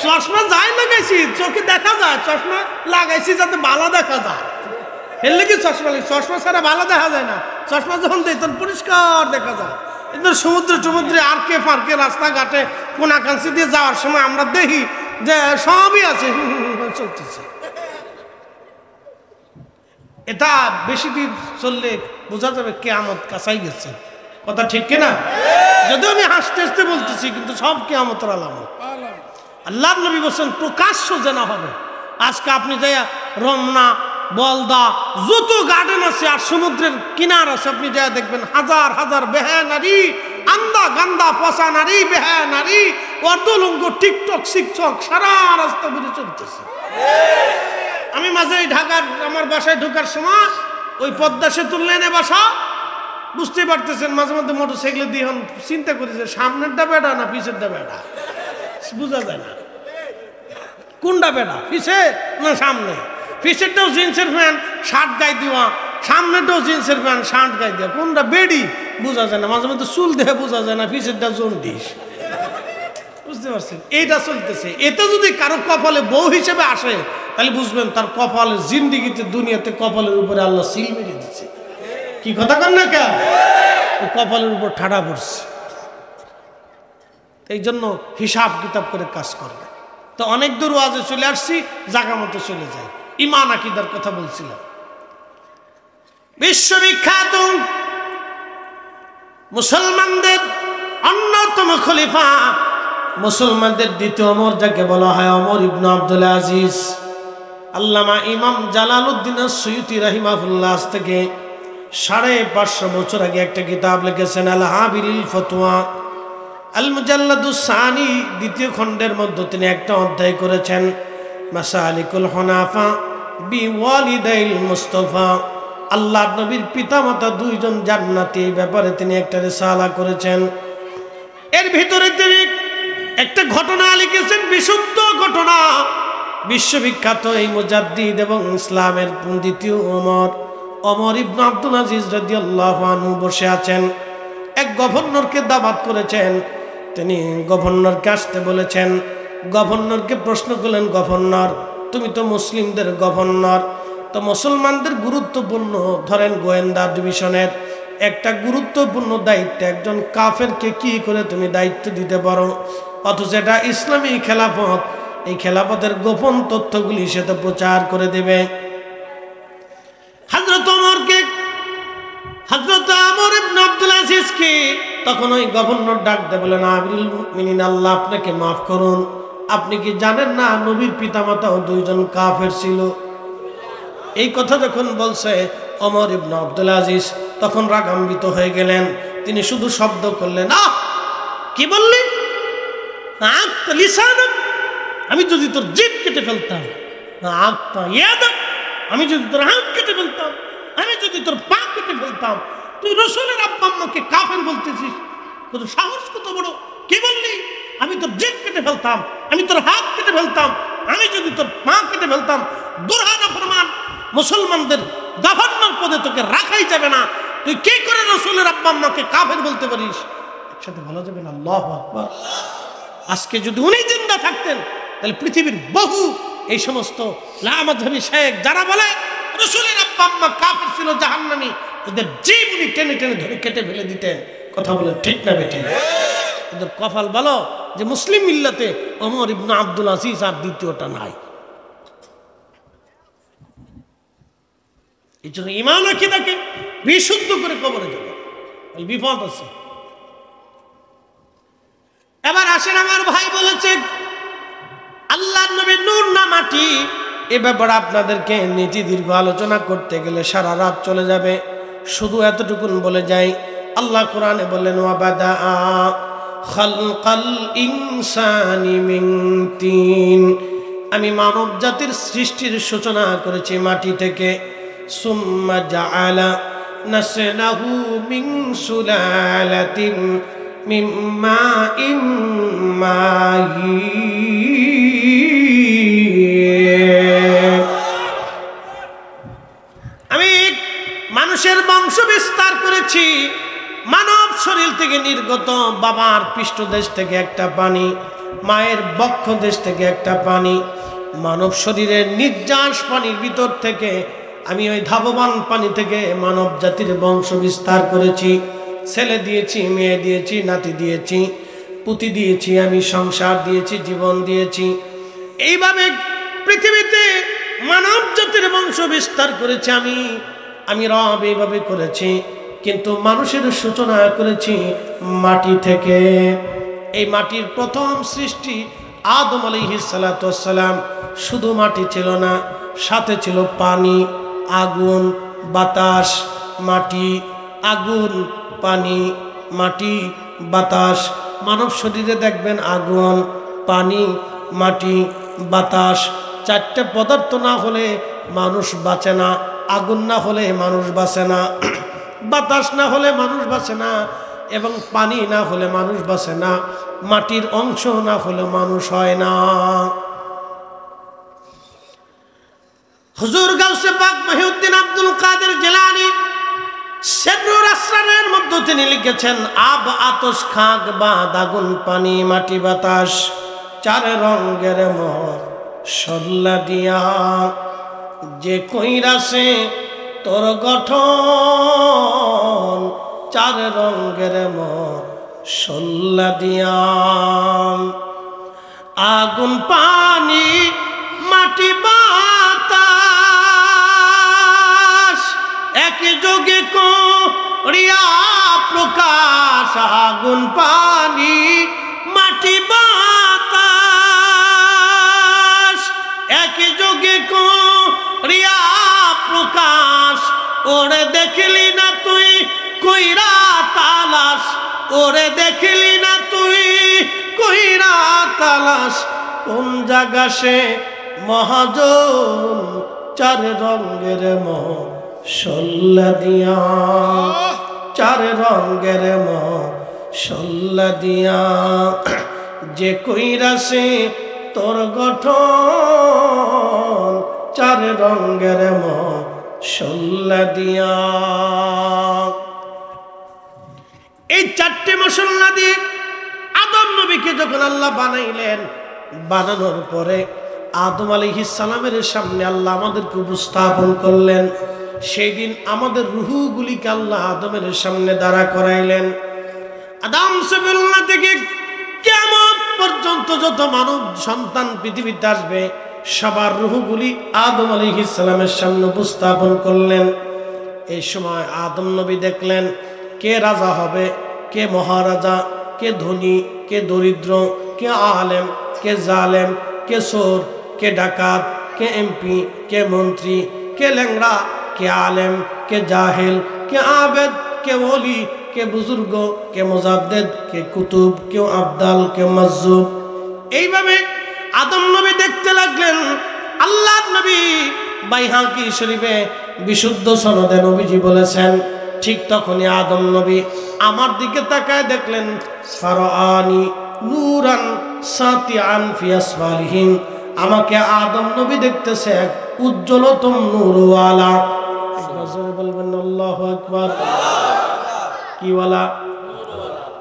চশমা যাই লাগাইছি, চোখে দেখা যায়, চশমা লাগাইছি যাতে ভালো দেখা যায়। এর কি চশমা লাগে? চশমা ছাড়া ভালো দেখা যায় না। চশমা যখন দেয় তখন পরিষ্কার দেখা যায়। এদের সমুদ্রে টমুদ্রে আরকে ফারকে রাস্তাঘাটে কোনাকাঞ্চি দিয়ে যাওয়ার সময় আমরা দেখি যে সবই আছে, চলতেছে। এটা বেশি দিন চললে বোঝা যাবে কিয়ামত কাছাই গেছে। কথা ঠিক কিনা? যদিও আমি হাসতে হাসতে বলতেছি, কিন্তু সব কিয়ামতের আলামত। আল্লাহর নবী বলছেন প্রকাশ্য জানা হবে। আজকে আপনি যাই রমনা, বলদা, যত গার্ডেন আছে আর সমুদ্রের কিনার আছে, আপনি যা দেখবেন হাজার হাজার বেহায়া নারী, আন্দা গান্দা পচা নারী, বেহায়া নারী, অর্ধলঙ্গ, টিকটক শিক্ষক সারা রাস্তা বেরিয়ে চলতেছে। আমি মাঝে ঢাকার আমার বাসায় ঢোকার সময় ওই পদ্মা সেতুর লেনে বাসা, বুঝতে পারতেছেন, মাঝে মধ্যে মোটরসাইকেল দিয়ে চিন্তা করেছে সামনেরটা বেটা না পিছেরটা বেটা। বোঝা যায় না কোনটা বেটা, পিছে না সামনে। পিছেরটাও জিন্সের প্যান্ট শার্ট গায়ে দেওয়া, সামনেটাও জিন্সের প্যান্ট শার্ট গায়ে দেওয়া, কোনটা বেডি বোঝা যায় না। মাঝে মধ্যে চুল দেখে বোঝা যায় না পিছেরটা জন্ডিস, বুঝতে পারছেন? এইটা চলতেছে। এতে যদি কারো কপালে বউ হিসেবে আসে তাহলে বুঝবেন তার কপালের জিন্দিগিতে দুনিয়াতে কপালের উপরে আল্লাহ সিল মেরে দিচ্ছে। কি কথা কন না কেন? কপালের উপর ঠাডা পড়ছে। এই জন্য হিসাব কিতাব করে কাজ করবে। তো অনেক দূর ওয়াজে চলে আসছি, জায়গা মতো চলে যায়। ঈমান আকীদার কথা বলছিলাম। বিশ্ববিখ্যাত মুসলমানদের অন্যতম খলিফা, মুসলমানদের দ্বিতীয় ওমর, যাকে বলা হয় ওমর ইবনে আব্দুল আজিজ, আল্লামা ইমাম জালালউদ্দিন আস-সুয়ুতি রাহিমাহুল্লাহ আজ থেকে 550 বছর আগে একটা কিতাব লিখেছেন, আল হাবিরিল ফতোয়া আল মুজাল্লাদুস সানি, দ্বিতীয় খণ্ডের মধ্যে তিনি একটা অধ্যায় করেছেন মাসালিকুল হুনাফা বিওয়ালিদাইল মুস্তাফা। আল্লাহর নবীর পিতামাতা দুইজন জান্নাতি, এই ব্যাপারে তিনি একটা রিসালা করেছেন। এর ভিতরে তিনি একটা ঘটনা লিখেছেন, বিশুদ্ধ ঘটনা। বিশ্ববিখ্যাত এই মুজাদ্দিদ এবং ইসলামের দ্বিতীয় ওমর ইবনে আব্দুল আজিজ রাদিয়াল্লাহু আনহু বসে আছেন। এক গভর্নরকে দাওয়াত করেছেন। তিনি গভর্নরকে আসতে বলেছেন। গভর্নরকে প্রশ্ন করলেন, গভর্নর তুমি তো মুসলিমদের গভর্নর, তো মুসলমানদের গুরুত্বপূর্ণ ধরেন গোয়েন্দা ডিভিশনের একটা গুরুত্বপূর্ণ দায়িত্ব একজন কাফেরকে কি করে তুমি দায়িত্ব দিতে পারো, অথচ এটা ইসলামী খেলাফত, এই খেলাফতের গোপন তথ্যগুলি সে তো প্রচার করে দেবে। হযরত ওমর ইবনে আব্দুল আজিজকে তখন ওই গভর্নর ডাক দিয়ে বলেন, আমিরুল মুমিনিন, আল্লাহ আপনাকে মাফ করুন, আপনি কি জানেন না নবীর পিতামাতাও দুইজন কাফের ছিল? এই কথা যখন বলছে ওমর ইবনে আব্দুল আজিজ তখন রাগান্বিত হয়ে গেলেন। তিনি শুধু শব্দ করলেন, আহ কি বললি, আমি যদি তোর জিভ কেটে ফেলতাম, আমি যদি তোর হাত কেটে ফেলতাম, আমি যদি তোর পা কেটে ফেলতাম, তুই রাসূলের আব্বা আম্মাকে কাফের বলতেছিস, তোর সাহস কত বড়! কি বললি? আমি তোর জিভ কেটে ফেলতাম, আমি তোর হাত কেটে ফেলতাম, আমি যদি তোর পা কেটে ফেলতাম। দুরহানা ফরমান, মুসলমানদের গভর্নর পদে তোকে রাখাই যাবে না, তুই কি করে রাসূলের আব্বা আম্মাকে কাফের বলতে পারিস? একসাথে বলা যাবে না আল্লাহু আকবার। আজকে যদি উনি জিন্দা থাকতেন তাহলে পৃথিবীর বহু এই সমস্ত লামাযহাবী শেখ যারা বলে রাসূলের আব্বা আম্মা কাফের ছিল, জাহান্নামী, ওদের জীব উনি টেনে টেনে ধরে কেটে ফেলে দিতেন। কথা বলে ঠিক না বেঠিক? ওদের কপাল ভালো যে মুসলিম মিল্লাতে ওমর ইবনে আব্দুল আজিজ আর দ্বিতীয়টা নাই। এই জন্য ঈমান আকীদাকে বিশুদ্ধ করে কবরে যাবে, এই বিপদ আছে। এবার আসেন, আমার ভাই বলেছে আল্লাহর নবী নূর না মাটি, এ ব্যাপারে আপনাদেরকে নীতি দীর্ঘ আলোচনা করতে গেলে সারা রাত চলে যাবে। শুধু এতটুকুন বলে যাই, আল্লাহ কোরআনে বললেন, ওয়াবাদা খালকাল ইনসানি মিন তিন, আমি মানব জাতির সৃষ্টির সূচনা করেছি মাটি থেকে। সুম্মা জাআলা নাসলাহু মিন সুলালাতিন মিন মাইন মাহিন, আমি মানুষের বংশ বিস্তার করেছি মানব শরীর থেকে নির্গত বাবার পৃষ্ঠদেশ থেকে একটা পানি, মায়ের বক্ষ দেশ থেকে একটা পানি, মানব শরীরের নির্যাস পানির ভিতর থেকে আমি ওই ধাবমান পানি থেকে মানব জাতির বংশ বিস্তার করেছি। ছেলে দিয়েছি, মেয়ে দিয়েছি, নাতি দিয়েছি, পুতি দিয়েছি, আমি সংসার দিয়েছি, জীবন দিয়েছি। এইভাবে পৃথিবীতে মানব জাতির বংশ বিস্তার করেছি আমি রব, এইভাবে করেছি। কিন্তু মানুষের সূচনা করেছি মাটি থেকে। এই মাটির প্রথম সৃষ্টি আদম আলাইহিস সালাতু ওয়াস সালাম, শুধু মাটি ছিল না, সাথে ছিল পানি, আগুন, বাতাস, মাটি, আগুন, পানি, মাটি, বাতাস। মানব শরীরে দেখবেন আগুন, পানি, মাটি, বাতাস, চারটে পদার্থ না হলে মানুষ বাঁচে না। আগুন না হলে মানুষ বাঁচে না, বাতাস না হলে মানুষ বাঁচে না, এবং পানি না হলে মানুষ বাঁচে না, মাটির অংশ না হলে মানুষ হয় না। হুজুর গাউসে পাক মহিউদ্দিন আব্দুল কাদের জিলানী সিররুল আসরারের মধ্যে তিনি লিখেছেন, আব আতশ খাক বাদ আগুন পানি মাটি বাতাস, চার রঙের মশলা দিয়া যে কইরাছে তোর গঠন, চার রঙের মশলা দিয়া। আগুন পানি মাটি বাতাস একযোগে করিয়া প্রকাশ। আগুন পানি মাটি বাতাস একযোগে করিয়া প্রকাশ। ওরে দেখলি না তুই কইরা তালাশ, ওরে দেখলি না তুই কইরা তালাশ, কোন জায়গা সে মহাজন, চার রঙের মশলা দিয়া, চার রঙের মশলা দিয়া যে কইরা সে তোর গঠন, চার রঙের মশলা দিয়া। এই চারটে মশলা দিয়ে আদম নবীকে যখন আল্লাহ বানাইলেন, বানানোর পরে আদম আলাইহিস সালামের সামনে আল্লাহ আমাদেরকে উপস্থাপন করলেন। সেই দিন আমাদের রূহগুলিকে আল্লাহ আদমের সামনে দাঁড়া করাইলেন। আদম সফিউল্লাহ থেকে কিয়ামত পর্যন্ত যত মানব সন্তান পৃথিবীতে আসবে সবার রূহগুলি আদম আলাইহিস সালামের সামনে উপস্থাপন করলেন। এই সময় আদম নবী দেখলেন কে রাজা হবে, কে মহারাজা, কে ধনী, কে দরিদ্র, কে আলেম, কে জালেম, কে চোর, কে ডাকাত, কে এমপি, কে মন্ত্রী, কে ল্যাংড়া, কে আলেম, কে জাহেল, কে আবেদ, কে ওলি, কে বুজুর্গ, কে মুজাদ্দেদ, কে কুতুব, কেউ আবদাল, কেউ মাজজুব। এইভাবে আদম নবী দেখতে লাগলেন। আল্লাহ নবী বাইহাকি শরীফে বিশুদ্ধ সনদে নবীজি বলেছেন, ঠিক তখনই আদম নবী আমার দিকে তাকায় দেখলেন, ফারাআনি নূরান সাতিআন ফি আসফালিহিম, আমাকে আদম নবী দেখতেছে এক উজ্জ্বলতম নূরওয়ালা। জোরে বলবেন আল্লাহু আকবার। কি ওয়ালা?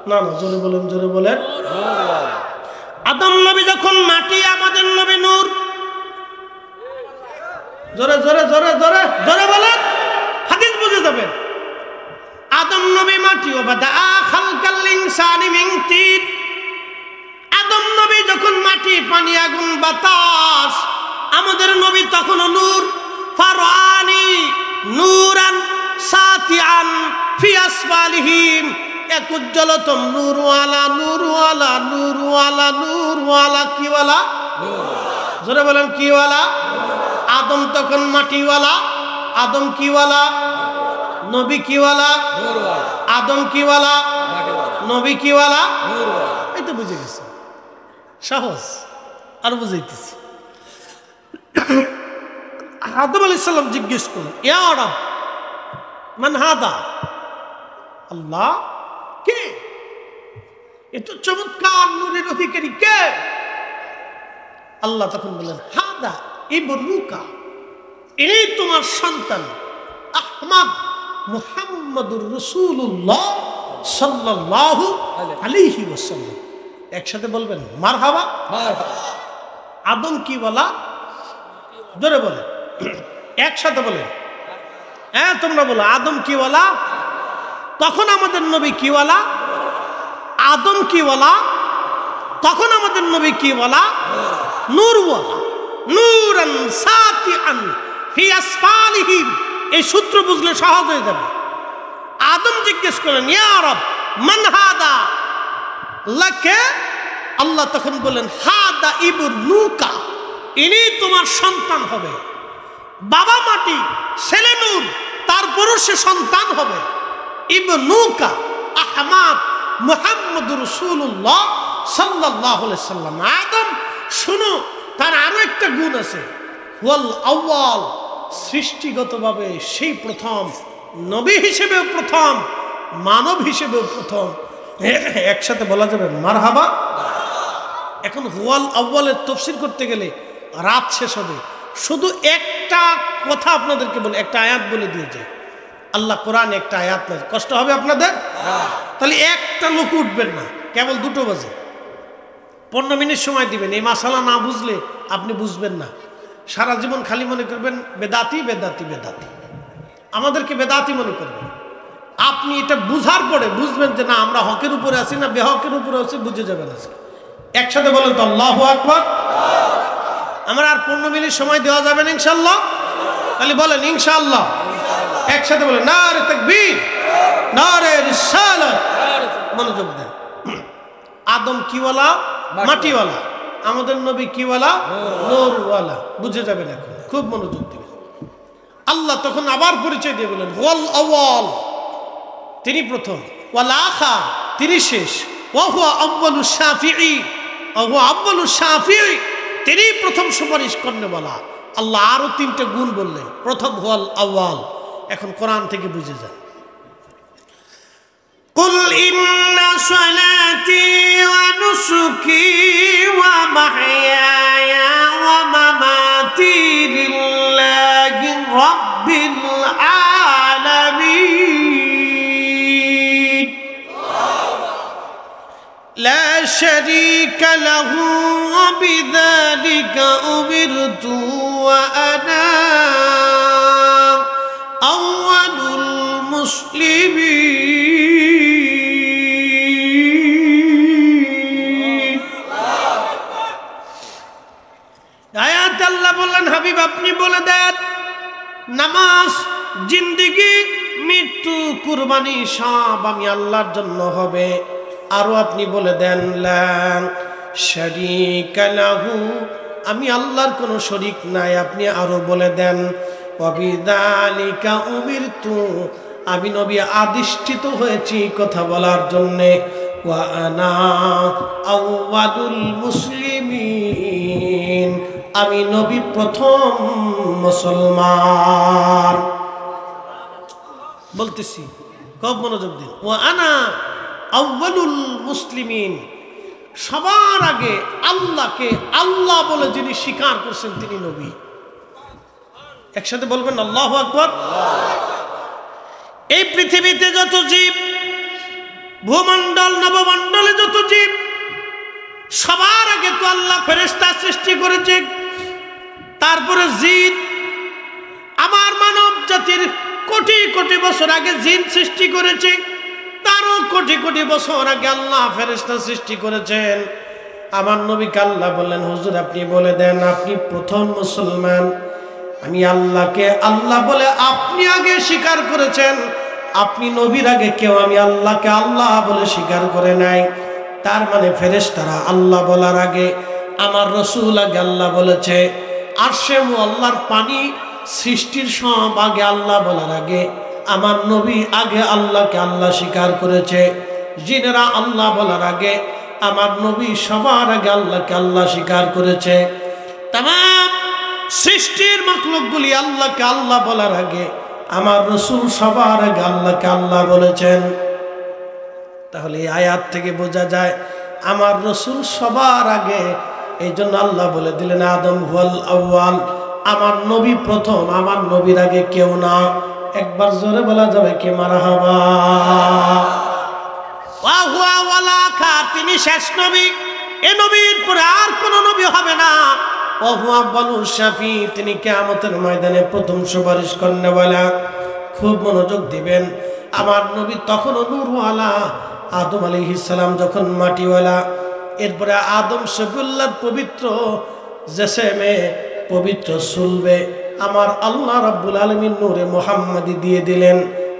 না না, জোরে বলেন, জোরে বলেন। আদম নবী যখন মাটি, আমাদের নবী নূর। জোরে জোরে জোরে জোরে জোরে বলেন, হাদিস বুঝে যাবেন। আদম নবী মাটি, ও বাদা খালকাল ইনসানি মিন তিন। আদম নবী যখন মাটি, পানি, আগুন, বাতাস, আমাদের নবী তখনও নূর। ফারাআনি নূরান সাতিআন ফি আসফালিহিম, এক উজ্জ্বলতম নূরওয়ালা, নূরওয়ালা, নূরওয়ালা, নূরওয়ালা। কিওয়ালা? জোরে বলেন, কিওয়ালা? আদম তখন মাটিওয়ালা, আদম কিওয়ালা? নবী কিওয়ালা? আদম কিওয়ালা? নবী কিওয়ালা? এই তো বুঝে গেছে, সহজ। আর বুঝাইতেছি। আদম আলাইহিস সালাম জিজ্ঞেস করলেন, ইয়া রব মান হাদা, আল্লাহ কে? এত চমৎকার নূরের অধিকারী কে? আল্লাহ তখন বললেন, হাদা ইবনুকা, এই তোমার সন্তান আহমদ মুহাম্মদুর রাসূলুল্লাহ সাল্লাল্লাহু আলাইহি ওয়াসাল্লাম। একসাথে বলবেন মারহাবা। আদম কি বলা? জোরে বলেন, একসাথে বলেন। হ্যাঁ, তোমরা বলো, আদম কি বলা? তখন আমাদের নবী কি বলা? আদম কি বলা? তখন আমাদের নবী কি বলা? নূরওয়ালা, নূরান সাতিআন ফি আসফালিহিম। এই সূত্র বুঝলে সহজ হয়ে যাবে। আদম জিজ্ঞেস করলেন, ইয়া রব মান হাদা, আল্লাহকে? আল্লাহ তখন বললেন, হাদা ইবনুকা, ইনি তোমার সন্তান হবে। বাবা মাটি, ছেলে নূর, তারপরও সে সন্তান হবে। ইবনুকা আহমদ মুহাম্মদুর রাসূলুল্লাহ সাল্লাল্লাহু আলাইহি সাল্লাম। আদম শুনো, তার আরো একটা গুণ আছে, ওয়াল আউয়াল, সৃষ্টিগতভাবে সেই প্রথম, নবী হিসেবেও প্রথম, মানব হিসেবেও প্রথম। একসাথে বলা যাবে মারহাবা। এখন হুয়াল আউয়ালের তাফসীর করতে গেলে রাত শেষ হবে। শুধু একটা কথা আপনাদেরকে বলে, একটা আয়াত বলে দিয়েছে আল্লাহ কোরআন, একটা আয়াত না, কষ্ট হবে আপনাদের? তাহলে একটা লোক উঠবেন না, কেবল 2টো বাজে, 15 মিনিট সময় দিবেন। এই মাসালা না বুঝলে আপনি বুঝবেন না, সারা জীবন খালি মনে করবেন বেদাতি বেদাতি বেদাতি, আমাদেরকে বেদাতি মনে করবেন। আপনি এটা বুঝার পরে বুঝবেন যে না আমরা হকের উপরে আছি না বেহকের উপরে আছি, বুঝে যাবেন আজকে। একসাথে বলেন তো আল্লাহু আকবার। আমার আর 15 মিনিট সময় দেওয়া যাবে না ইনশাআল্লাহ? তাহলে বলেন ইনশাআল্লাহ। একসাথে বলেন নারে তাকবীর, নারে রিসালাত। মনোযোগ দেন। আদম কিওয়ালা? মাটিওয়ালা। আমাদের নবী কিওয়ালা? নূরওয়ালা। বুঝে যাবেন এখন, খুব মনোযোগ দিবেন। আল্লাহ তখন আবার পরিচয় দিয়ে বলেন হুয়াল আউয়াল, তিনি প্রথম, ওয়াল আখির, তিনি শেষ, ওয়া হুয়া আউয়ালুশ শাফিঈ, ওয়া হুয়া আউয়ালুশ শাফিঈ, তিনি প্রথম সুপারিশ করনেওয়ালা। আল্লাহ আরো 3টে গুণ বললেন। প্রথম হুয়াল আউয়াল। এখন কোরআন থেকে বুঝে যান। কুল ইন্না সালাতি ওয়া নুসুকি ওয়া মাহইয়ায়া ওয়া মামাতি লিল্লাহি রাব্বিল আলামিন লা শারীকা লাহু ওয়া বিযালিকা উমিরতু ওয়া আনা আউয়ালুল মুসলিমিন। আয়াতে আল্লাহ বললেন হাবিব আপনি বলে দেন নামাজ, জিন্দেগি, মৃত্যু, কুরবানি সব আমি আল্লাহর জন্য হবে। আরো আপনি বলে দেন লা শারীকা লাহু, আমি আল্লাহর কোনো শরীক নাই। আপনি আরো বলে দেন ওয়াবিযালিকা উমিরতু, আমি নবী আদিষ্ঠিত হয়েছি কথা বলার জন্যে। ওয়া আনা আউয়ালুল মুসলিমিন, আমি নবী প্রথম মুসলমান। বলতেছি খুব মনোযোগ দিন। ওয়া আনা আউয়ালুল মুসলিমিন, সবার আগে আল্লাহকে আল্লাহ বলে যিনি স্বীকার করছেন তিনি নবী। একসাথে বলবেন আল্লাহু আকবার। এই পৃথিবীতে যত জীব, ভূমণ্ডল নবমণ্ডলে যত জীব, সবার আগে তো আল্লাহ ফেরেশতা সৃষ্টি করেছে, তারপরে জিন। আমার মানব জাতির কোটি কোটি বছর আগে জিন সৃষ্টি করেছে, তারও কোটি কোটি বছর আগে আল্লাহ ফেরেশতা সৃষ্টি করেছেন। আমার নবীকে আল্লাহ বললেন হুজুর আপনি বলে দেন আপনি প্রথম মুসলমান। আমি আল্লাহকে আল্লাহ বলে আপনি আগে স্বীকার করেছেন, আপনি নবীর আগে কেউ আমি আল্লাহকে আল্লাহ বলে স্বীকার করে নাই। তার মানে ফেরেশতারা আল্লাহ বলার আগে, আমার রসুল আগে আল্লাহ বলেছে। আরশে মুআল্লার পানি সৃষ্টির সব আগে আল্লাহ বলার আগে আমার নবী আগে আল্লাহকে আল্লাহ স্বীকার করেছে। জিনেরা আল্লাহ বলার আগে আমার নবী সবার আগে আল্লাহকে আল্লাহ স্বীকার করেছে। তামাম সৃষ্টির মাখলুকগুলি আল্লাহকে আল্লাহ বলার আগে আমার রসুল সবার আগে আল্লাহকে আল্লাহ বলেছেন। তাহলে এই আয়াত থেকে বোঝা যায় আমার রসুল সবার আগে। এই জন্য আল্লাহ বলে দিলেন আদম হুয়াল আউয়াল, আমার নবী প্রথম, আমার নবীর আগে কেউ না। একবার জোরে বলা যাবে কি মারহাবা। ওয়া হুয়া ওয়াল আখির, তিনি শেষ নবী, এই নবীর পরে আর কোন নবী হবে না। ওয়া হুয়া আউয়ালুশ শাফি, তিনি কিয়ামতের ময়দানে প্রথম সুপারিশ করনেওয়ালা। খুব মনোযোগ দিবেন। আমার নবী তখনও নূরওয়ালা, আদম আলাইহিস সালাম যখন মাটিওয়ালা। এরপরে আদম সফিউল্লাহর পবিত্র জেসেমে পবিত্র সুলবে আমার আল্লাহ রাব্বুল আলামিন নূরে মুহাম্মাদি দিয়ে দিলেন।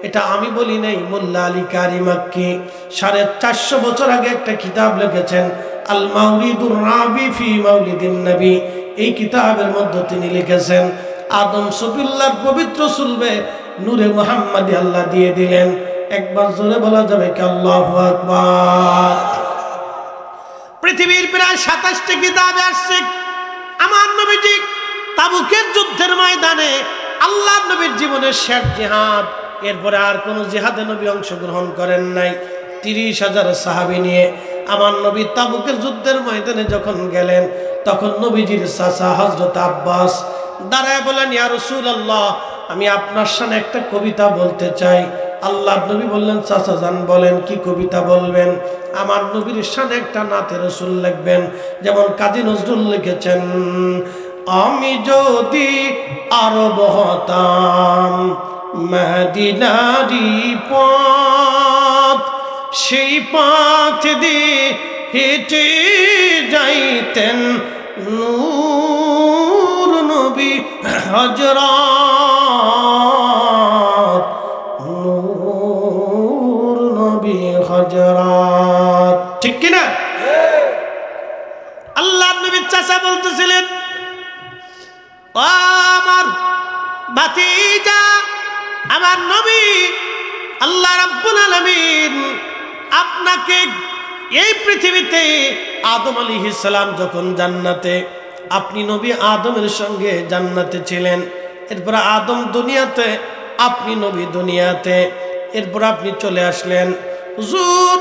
এটা আমি বলি নাই, মোল্লা আলী কারি মাক্কি 450 বছর আগে একটা কিতাব লিখেছেন আল মাউলিদুর রাবি ফি মাউলিদিন নবী। এই কিতাবের মধ্যে তিনি লিখেছেন আদম সফিউল্লাহর পবিত্র সুলবে নূরে মুহাম্মাদি আল্লাহ দিয়ে দিলেন। একবার জোরে বলা যাবে কি আল্লাহু আকবার। পৃথিবীর প্রায় 27টি কিতাবে আসছে আমার নবীজি তাবুকের যুদ্ধের ময়দানে আল্লাহর নবীর জীবনের শেষ জিহাদ, এরপরে আর কোন জিহাদে নবী অংশগ্রহণ করেন নাই। 30,000 সাহাবী নিয়ে আমার নবী তাবুকের যুদ্ধের ময়দানে যখন গেলেন, তখন নবীজির চাচা হযরত আব্বাস দাঁড়ায় বলেন, ইয়া রাসূলুল্লাহ, আমি আপনার সামনে একটা কবিতা বলতে চাই। আল্লাহর নবী বললেন, চাচা যান বলেন, কি কবিতা বলবেন? আমার নবীর শানে একটা নাতে রাসূল লিখবেন, যেমন কাজী নজরুল লিখেছেন, আমি যদি আরব হতাম মদিনারি পথ, সেই পথ দিয়ে হেঁটে যাইতেন নূর নবী হযরত, নূর নবী হযরত। ঠিক কিনা? আল্লাহর নবীর চাচা বলতেছিলেন, ও আমার ভাতিজা, আমার নবী, আল্লাহ রাব্বুল আলামিন আপনাকে এই পৃথিবীতে আদম আলাইহিস সালাম যখন জান্নাতে, আপনি নবী আদমের সঙ্গে জান্নাতে ছিলেন, এরপর আদম দুনিয়াতে, আপনি নবী দুনিয়াতে, এরপর আপনি চলে আসলেন। হুজুর,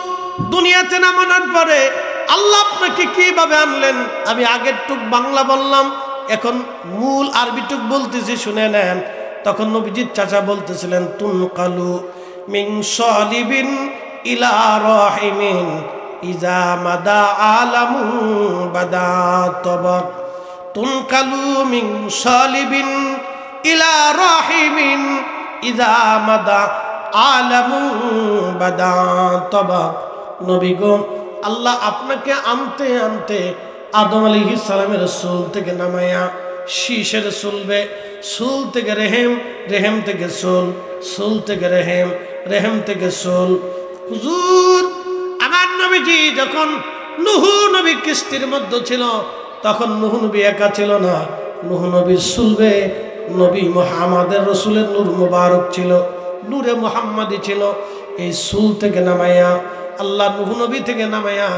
দুনিয়াতে নামানোর পরে আল্লাহ আপনাকে কিভাবে আনলেন? আমি আগের টুক বাংলা বললাম, এখন মূল আরবি টুক বলতেছি, শুনে নেন। তখন নবীজির চাচা বলতেছিলেন, তুনকালু মিন সালিবিন ইলা রাহিমিন ইজা মাদা আলামু বাদা তবাক, তুনকালু মিন সালিবিন ইলা রাহিমিন ইজা মাদা আলামু বাদা তবাক। নবী গো, আল্লাহ আপনাকে আনতে আনতে আদম আলাইহিস সালামের চুল থেকে নামায়া শীষের চুলবে, চুল থেকে রেহেম, রেহেম থেকে চুল, চুল থেকে রেহেম, রেহেম থেকে চুল। হুজুর, আমার নবীজি যখন নূহ নবী কিস্তির মধ্যে ছিল, তখন নূহ নবী একা ছিল না, নূহ নবীর চুলবে নবী মুহাম্মদের রাসূলের নূর মুবারক ছিল, নূরে মুহাম্মাদি ছিল। এই চুল থেকে নামায়া আল্লাহ নূহ নবী থেকে নামায়া,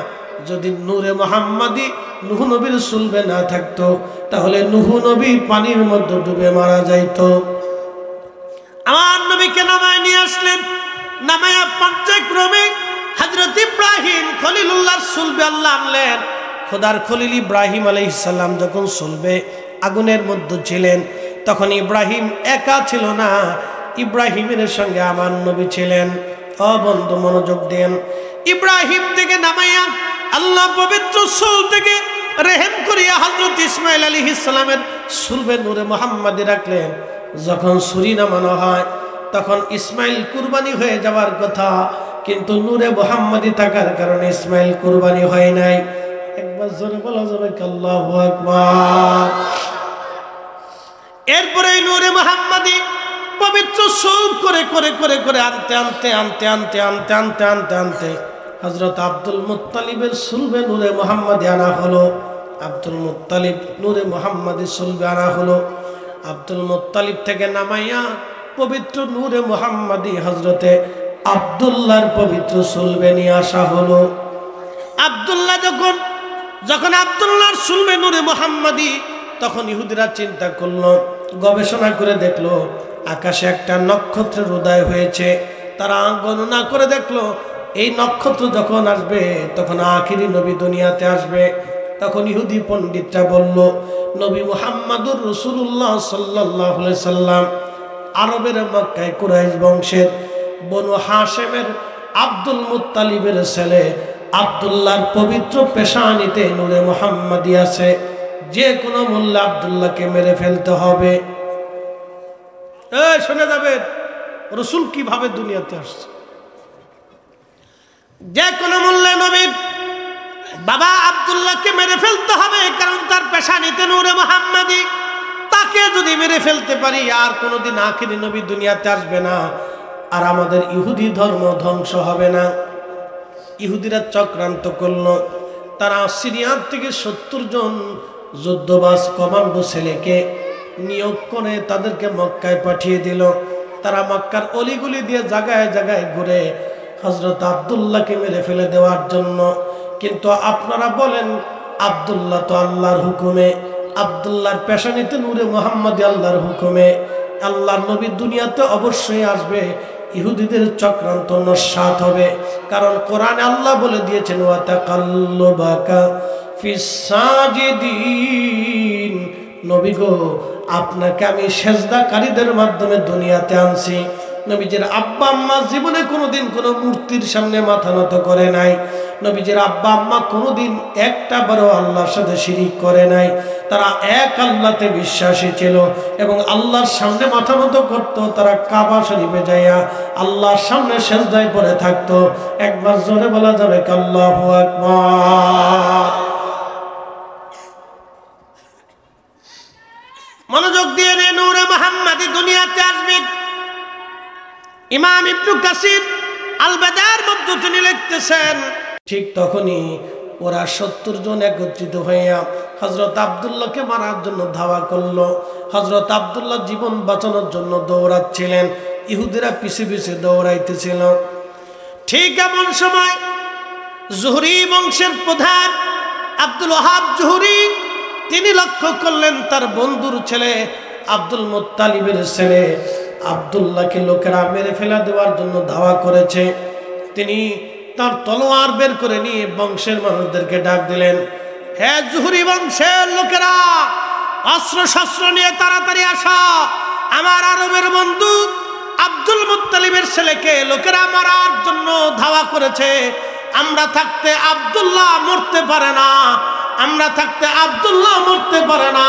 যদি নূরে মুহাম্মাদি নূহ নবীর চুলবে না থাকতো, তাহলে নূহ নবী পানির মধ্যে ডুবে মারা যাইতো। আমার নবীকে নামায় নিয়ে আসলেন, নামায়া পর্যায়ক্রমে হযরত ইব্রাহিম খলিলুল্লাহর চুলবে আল্লাহ আনলেন। খোদার খলিল ইব্রাহিম আলাইহিস সালাম যখন চুলবে আগুনের মধ্যে ছিলেন, তখন ইব্রাহিম একা ছিল না, ইব্রাহিমের সঙ্গে আমার নবী ছিলেন। ও বন্ধু, মনোযোগ দেন। ইব্রাহিম থেকে নামাইয়া আল্লাহ পবিত্র চুল থেকে রেহেম করিয়া হযরত ইসমাইল আলাইহিস সালামের চুলবে নূরে মুহাম্মাদি রাখলেন। যখন ছুরি নামানো হয়, তখন ইসমাইল কুরবানি হয়ে যাওয়ার কথা, কিন্তু নূরে মুহাম্মাদি থাকার কারণে ইসমাইল কুরবানি হয় নাই। একবার জোরে বলা যাবে আল্লাহু আকবার। এরপরে নূরে মুহাম্মাদি পবিত্র চুল করে করে করে করে আনতে আনতে আনতে আনতে আনতে আনতে আনতে আনতে হযরত আব্দুল মুত্তালিবের চুলবে নূরে মুহাম্মাদি আনা হলো। আব্দুল মুত্তালিব নূরে মুহাম্মাদি চুলবে আনা হলো। আব্দুল মুত্তালিব থেকে নামাইয়া পবিত্র নূরে মুহাম্মাদি হযরতে আব্দুল্লাহর পবিত্র চুলবে নিয়ে আসা হলো। আব্দুল্লাহ যখন আব্দুল্লাহর চুলবে নূরে মুহাম্মাদি, তখন ইহুদিরা চিন্তা করলো, গবেষণা করে দেখলো আকাশে একটা নক্ষত্রের উদয় হয়েছে। তারা গণনা করে দেখলো এই নক্ষত্র যখন আসবে, তখন আখিরি নবী দুনিয়াতে আসবে। তখন ইহুদি পণ্ডিতরা বলল, নবী মুহাম্মাদুর রাসূলুল্লাহ সাল্লাল্লাহু আলাইহি সাল্লাম আরবের মক্কায় কুরাইশ বংশের বনু হাশেমের আব্দুল মুত্তালিবের ছেলে আব্দুল্লাহর পবিত্র পেশানিতে নূরে মুহাম্মাদি আছে, যে কোনো মূল্যে আব্দুল্লাহকে মেরে ফেলতে হবে। শুনে যাবেন রাসূল কিভাবে দুনিয়াতে আসছে। যে কোনো মূল্যে নবীর বাবা আব্দুল্লাহকে মেরে ফেলতে হবে, কারণ তার পেশানিতে নূরে মুহাম্মাদি। তাকে যদি মেরে ফেলতে পারি, আর কোনোদিন আখিরি নবী দুনিয়াতে আসবে না, আর আমাদের ইহুদি ধর্ম ধ্বংস হবে না। ইহুদিরা চক্রান্ত করল। তারা সিরিয়া থেকে 70 জন যুদ্ধবাজ কমান্ডো ছেলেকে নিয়োগ করে তাদেরকে মক্কায় পাঠিয়ে দিল। তারা মক্কার অলিগুলি দিয়ে জায়গায় জায়গায় ঘুরে হযরত আব্দুল্লাহকে মেরে ফেলে দেওয়ার জন্য। কিন্তু আপনারা বলেন, আব্দুল্লাহ তো আল্লাহর হুকুমে, আব্দুল্লাহর পেশানিতে নূরে মুহাম্মাদি আল্লাহর হুকুমে। আল্লাহর নবী দুনিয়াতে অবশ্যই আসবে, ইহুদিদের চক্রান্ত নস্যাৎ হবে। কারণ কোরআনে আল্লাহ বলে দিয়েছেন ওয়া তাকাল্লুবাকা ফিস সাজিদিন, নবী গো আপনাকে আমি সেজদাকারীদের মাধ্যমে দুনিয়াতে আনছি। নবীজির আব্বা আম্মা জীবনে কোনোদিন কোনো মূর্তির সামনে মাথা নত করে নাই। নবীজির আব্বা আম্মা কোনোদিন একটা বারও আল্লাহর সাথে শিরিক করে নাই। তারা এক আল্লাহতে বিশ্বাসী ছিল এবং আল্লাহর সামনে মাথা নত করত। তারা কাবা শরীফে যাইয়া আল্লাহর সামনে সেজদায় পড়ে থাকতো। একবার জোরে বলা যাবে আল্লাহু আকবার। মনোযোগ দিয়ে রে, নূরে মুহাম্মাদি দুনিয়াতে আসবে। ইমাম ইবনে কাসির আল বাদার মধ্যে তিনি লিখতেছেন, ঠিক তখনই ওরা 70 জন একত্রিত হইয়া হযরত আব্দুল্লাহকে মারার জন্য ধাওয়া করলো। হযরত আব্দুল্লাহ জীবন বাঁচানোর জন্য দৌড়াচ্ছিলেন, ইহুদিরা পিছে পিছে দৌড়াইতেছিল। ঠিক এমন সময় জুহরি বংশের প্রধান আব্দুল ওয়াহাব জুহরি তিনি লক্ষ্য করলেন তার বন্ধুর ছেলে আব্দুল মুত্তালিবের ছেলে আব্দুল্লাহকে লোকেরা মেরে ফেলা দেওয়ার জন্য ধাওয়া করেছে। তিনি তার তলোয়ার বের করে নিয়ে বংশের মানুষদেরকে ডাক দিলেন, হে জুহরি বংশের লোকেরা, অস্ত্র শস্ত্র নিয়ে তাড়াতাড়ি আসা, আমার আরবের বন্ধু আব্দুল মুত্তালিবের ছেলেকে লোকেরা মারার জন্য ধাওয়া করেছে। আমরা থাকতে আব্দুল্লাহ মরতে পারে না, আমরা থাকতে আব্দুল্লাহ মরতে পারে না।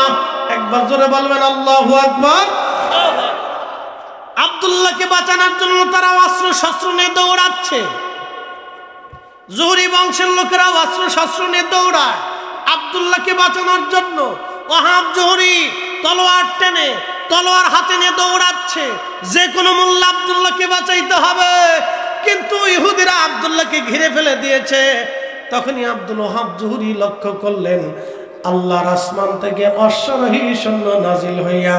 একবার জোরে বলবেন আল্লাহু আকবার। আব্দুল্লাহকে বাঁচানোর জন্য তারা অস্ত্র শস্ত্র নিয়ে দৌড়াচ্ছে। জুহরি বংশের লোকেরা অস্ত্র শস্ত্র নিয়ে দৌড়ায় আব্দুল্লাহকে বাঁচানোর জন্য। ওয়াহাব জুহরি তলোয়ার টেনে তলোয়ার হাতে নিয়ে দৌড়াচ্ছে, যে কোনো মূল্যে আব্দুল্লাহকে বাঁচাইতে হবে। কিন্তু ইহুদিরা আব্দুল্লাহকে ঘিরে ফেলে দিয়েছে। তখনই আব্দুল ওয়াহাব জুহরি লক্ষ্য করলেন আল্লাহর আসমান থেকে অশ্বারোহী সৈন্য নাজিল হইয়া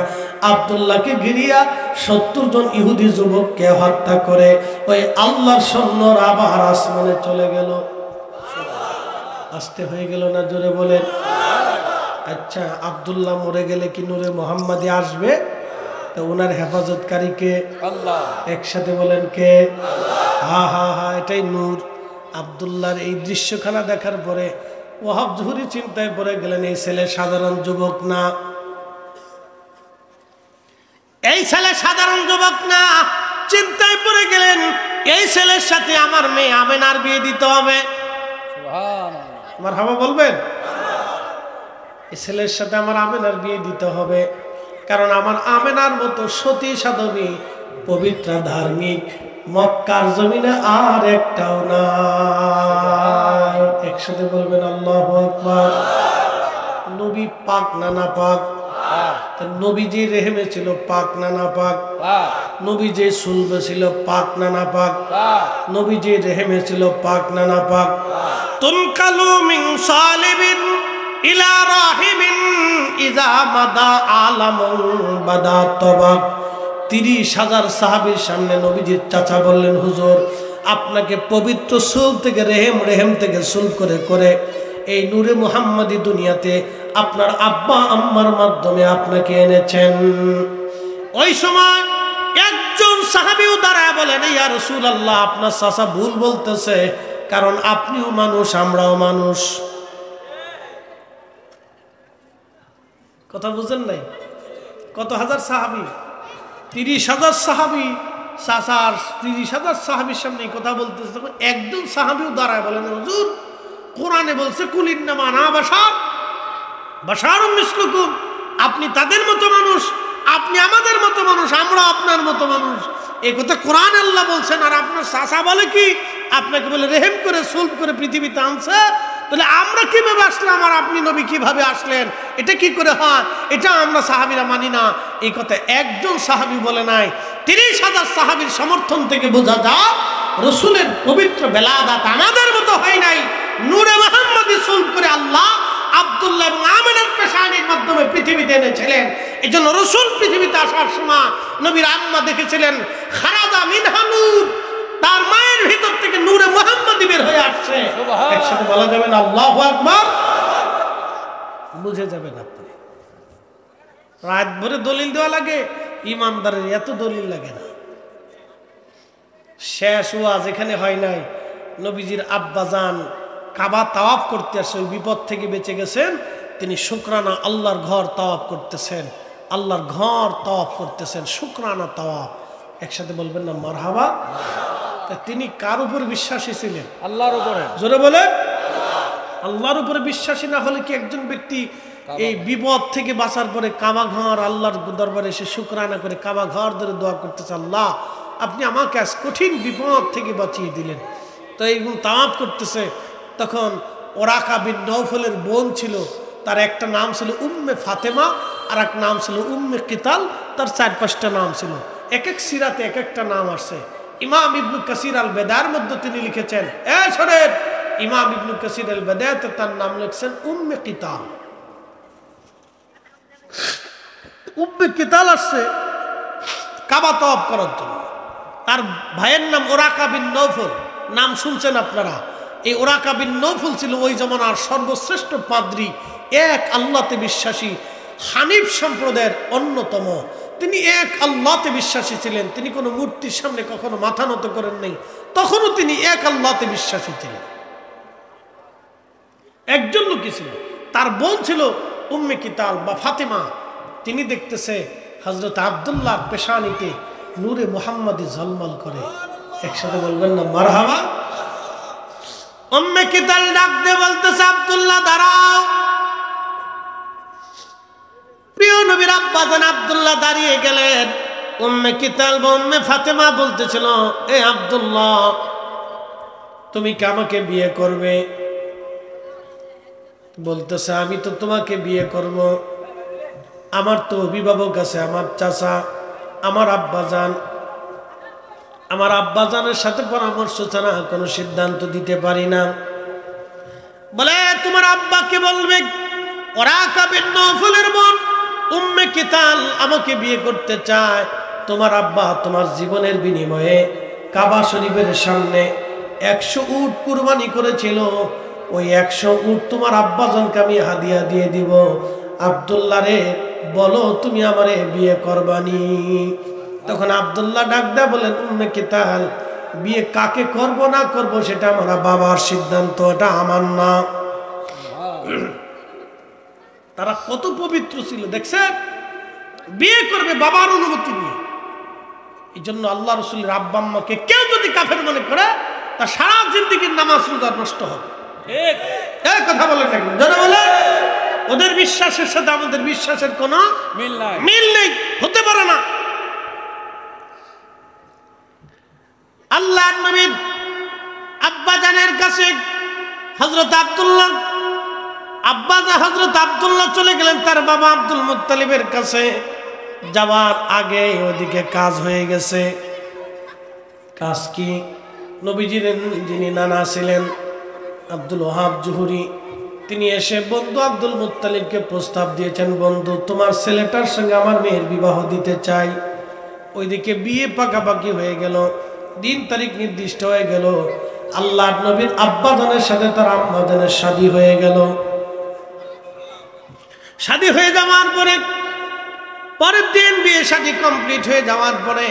আব্দুল্লাহকে ঘিরিয়া 70 জন ইহুদি যুবককে হত্যা করে ওই আল্লাহর সৈন্যরা আবার আসমানে চলে গেল। আসতে হয়ে গেল না? জোরে বলেন। আচ্ছা, আব্দুল্লাহ মরে গেলে কি নূরে মুহাম্মাদি আসবে? তো ওনার হেফাজতকারী কে? আল্লাহ। একসাথে বলেন কে? হা হা হা, এটাই নূর। আব্দুল্লাহর এই দৃশ্যখানা দেখার পরে ওয়াহাব জুহরি চিন্তায় পড়ে গেলেন, এই ছেলে সাধারণ যুবক না, এই ছেলে সাধারণ যুবক না। চিন্তায় পড়ে গেলেন, এই ছেলের সাথে আমার মেয়ে আমেনার বিয়ে দিতে হবে। মারহাবা বলবেন? এই ছেলের সাথে আমার আমেনার বিয়ে দিতে হবে, কারণ আমার আমেনার মতো সতী সাধবী পবিত্র ধার্মিক মক্কার জমিনে আর একটাও নাই। একসাথে বলবেন আল্লাহু আকবার। নবী পাক না না পাক? নবী যে রেহেমে ছিল পাক না না পাক? নবী যে সুলবে ছিল পাক না না পাক? নবী যে রেহেমে ছিল পাক না না পাক? তুনকালু মিন সালিবিন ইলা রাহিমিন ইজা মাদা আলামুন বাদা তবাক। 30,000 সাহাবীর সামনে নবীজির চাচা বললেন, হুজুর আপনাকে পবিত্র সুল থেকে রেহেম, রেহেম থেকে সুল করে করে এই নূরে মুহাম্মাদি দুনিয়াতে আপনার আব্বা আম্মার মাধ্যমে আপনাকে এনেছেন। ওই সময় একজন সাহাবীও দাঁড়ায় বলেন, ইয়া রাসূলুল্লাহ, আপনার চাচা ভুল বলতেছে, কারণ আপনিও মানুষ আমরাও মানুষ। কথা বুঝেন নাই? কত হাজার সাহাবী? 30,000 সাহাবী। চাচার 30,000 সাহাবীর সামনে কথা বলতেছে। একজন সাহাবীও দাঁড়ায় বলেন, হুজুর কোরআনে বলছে কুলিন্নামা আনা বাশার বাশারুম মিসলুকুম, আপনি তাদের মতো মানুষ, আপনি আমাদের মতো মানুষ, আমরা আপনার মতো মানুষ। এই কথা কোরআন আল্লাহ বলছেন, আর আপনার চাচা বলে কি আপনাকে বলে রেহেম করে সুলভ করে পৃথিবীতে আনছে। তাহলে আমরা কিভাবে আসলাম আর আপনি নবী কিভাবে আসলেন? এটা কি করে হয়? এটা আমরা সাহাবীরা মানি না। এই কথা একজন সাহাবী বলে নাই, 30,000 সাহাবীর সমর্থন থেকে বোঝা যায় রাসূলের পবিত্র বেলাদাত আমাদের মতো হয় নাই। নূরে মুহাম্মাদি সুলভ করে আল্লাহ আব্দুল্লাহ এবং আমিনার পেশানির মাধ্যমে পৃথিবীতে এনেছিলেন। এই জন্য রাসূল পৃথিবীতে আসার সময় নবীর আম্মা দেখেছিলেন খারাজা মিনহা নূর, তার মায়ের ভিতর থেকে নূরে মুহাম্মাদি বের হয়ে আসছে। একসাথে বলা যাবে না আল্লাহু আকবার? বুঝে যাবেন আপনি। রাত ভরে দলিল দেওয়া লাগে, ইমানদারের এত দলিল লাগে না। শেষ ওয়াজ এখানে হয় নাই, নবীজির আব্বাজান কাবা তাওয়াফ করতে আসে, ওই বিপদ থেকে বেঁচে গেছেন। তিনি শুকরানা আল্লাহর ঘর তাওয়াফ করতেছেন, আল্লাহর ঘর তাওয়াফ করতেছেন, শুকরানা তাওয়াফ। একসাথে বলবেন না মারহাবা। তিনি কার উপর বিশ্বাসী ছিলেন? আল্লাহর উপরে। জোরে বলেন। আল্লাহর উপরে বিশ্বাসী না হলে কি একজন ব্যক্তি এই বিপদ থেকে বাঁচার পরে কাবা ঘর আল্লাহর দরবারে এসে শুকরানা করে কাবা ঘর ধরে দোয়া করতেছে, আল্লাহ আপনি আমাকে আজ কঠিন বিপদ থেকে বাঁচিয়ে দিলেন। তো এইগুলো তাওয়াফ করতেছে। তখন ওরাকা বিন নওফলের বোন ছিল, তার একটা নাম ছিল উম্মে ফাতেমা, আর এক নাম ছিল উম্মে কিতাল, তার 4-5টা নাম ছিল। এক এক সিরাতে এক একটা নাম আসছে। ইমাম ইবনু কাসির আল বেদার মধ্যে তিনি লিখেছেন, শোনেন, ইমাম ইবনু কাসির আল বেদাতে তার নাম লিখছেন উম্মে কিতাল। উম্মে কিতাল আসছে কাবা তাওয়াফ করার জন্য। তার ভাইয়ের নাম ওরাকা বিন নওফল, নাম শুনছেন আপনারা। এই ওরাকা বিন নওফল ছিল ওই জমানার সর্বশ্রেষ্ঠ পাদ্রী, এক আল্লাহতে বিশ্বাসী, হানিফ সম্প্রদায়ের অন্যতম। তিনি এক আল্লাহতে বিশ্বাসী ছিলেন, তিনি কোনো মূর্তির সামনে কখনো মাথা নত করেন নাই, তখনও তিনি এক আল্লাহতে বিশ্বাসী ছিলেন। একজন লোকই ছিল, তার বোন ছিল উম্মে কিতাল বা ফাতেমা। তিনি দেখতেছে হযরত আব্দুল্লাহর পেশানিতে নূরে মুহাম্মাদি ঝলমল করে। একসাথে বলবেন না মারহাবা। উম্মে কিতাল ডাক দিয়ে বলতেছে, আব্দুল্লাহ দাঁড়াও। প্রিয় নবীর আব্বাজান আব্দুল্লাহ দাঁড়িয়ে গেলেন। উম্মে কিতাল বা উম্মে ফাতেমা বলতেছিল, এ আব্দুল্লাহ তুমি কি আমাকে বিয়ে করবে? বলতেছে, আমি তো তোমাকে বিয়ে করব, আমার তো অভিভাবক আছে, আমার চাচা, আমার আব্বাজান। আমার আব্বাজানের সাথে পরামর্শ ছাড়া কোনো সিদ্ধান্ত দিতে পারি না। বলে, তোমার আব্বাকে বলবে ওরাকা বিন নওফলের বোন উম্মে কিতাল আমাকে বিয়ে করতে চায়। তোমার আব্বা তোমার জীবনের বিনিময়ে কাবা শরীফের সামনে 100 উট কুরবানি করেছিল, ওই 100 উট তোমার আব্বাজানকে আমি হাদিয়া দিয়ে দিব। আব্দুল্লাহ রে বলো তুমি আমারে বিয়ে করবানি? তখন আব্দুল্লাহ ডাক দেয়া বলেন, উম্মে কিতাল বিয়ে কাকে করব না করব সেটা আমার বাবার সিদ্ধান্ত, এটা আমার না। তারা কত পবিত্র ছিল দেখছেন, বিয়ে করবে বাবার অনুমতি নিয়ে। এই জন্য আল্লাহ রাসূলের আব্বা আম্মাকে কেউ যদি কাফের মনে করে, তা সারা জিন্দেগীর নামাজ রোজা নষ্ট হবে। ঠিক কথা বলেন না? যারা বলে ওদের বিশ্বাসের সাথে আমাদের বিশ্বাসের কোনো মিল নেই, হতে পারে না। আল্লাহর নবীর আব্বাজানের কাছে হযরত আব্দুল্লাহ, আব্বাজান হযরত আব্দুল্লাহ চলে গেলেন তার বাবা আব্দুল মুত্তালিবের কাছে। যাওয়ার আগে ওদিকে কাজ হয়ে গেছে। কাজ কি? নবীজির যিনি নানা ছিলেন আব্দুল ওয়াহাব জুহুরি, তিনি এসে বন্ধু আব্দুল মুত্তালিবকে প্রস্তাব দিয়েছেন, বন্ধু তোমার ছেলেটার সঙ্গে আমার মেয়ের বিবাহ দিতে চাই। ওইদিকে বিয়ে পাকাপাকি হয়ে গেল, দিন তারিখ নির্দিষ্ট হয়ে গেল। আল্লাহর নবীর আব্বাজানের সাথে তার আম্মাজানের শাদী হয়ে গেল। শাদী হয়ে যাওয়ার পরে পরের দিন বিয়ে শাদী কমপ্লিট হয়ে যাওয়ার পরে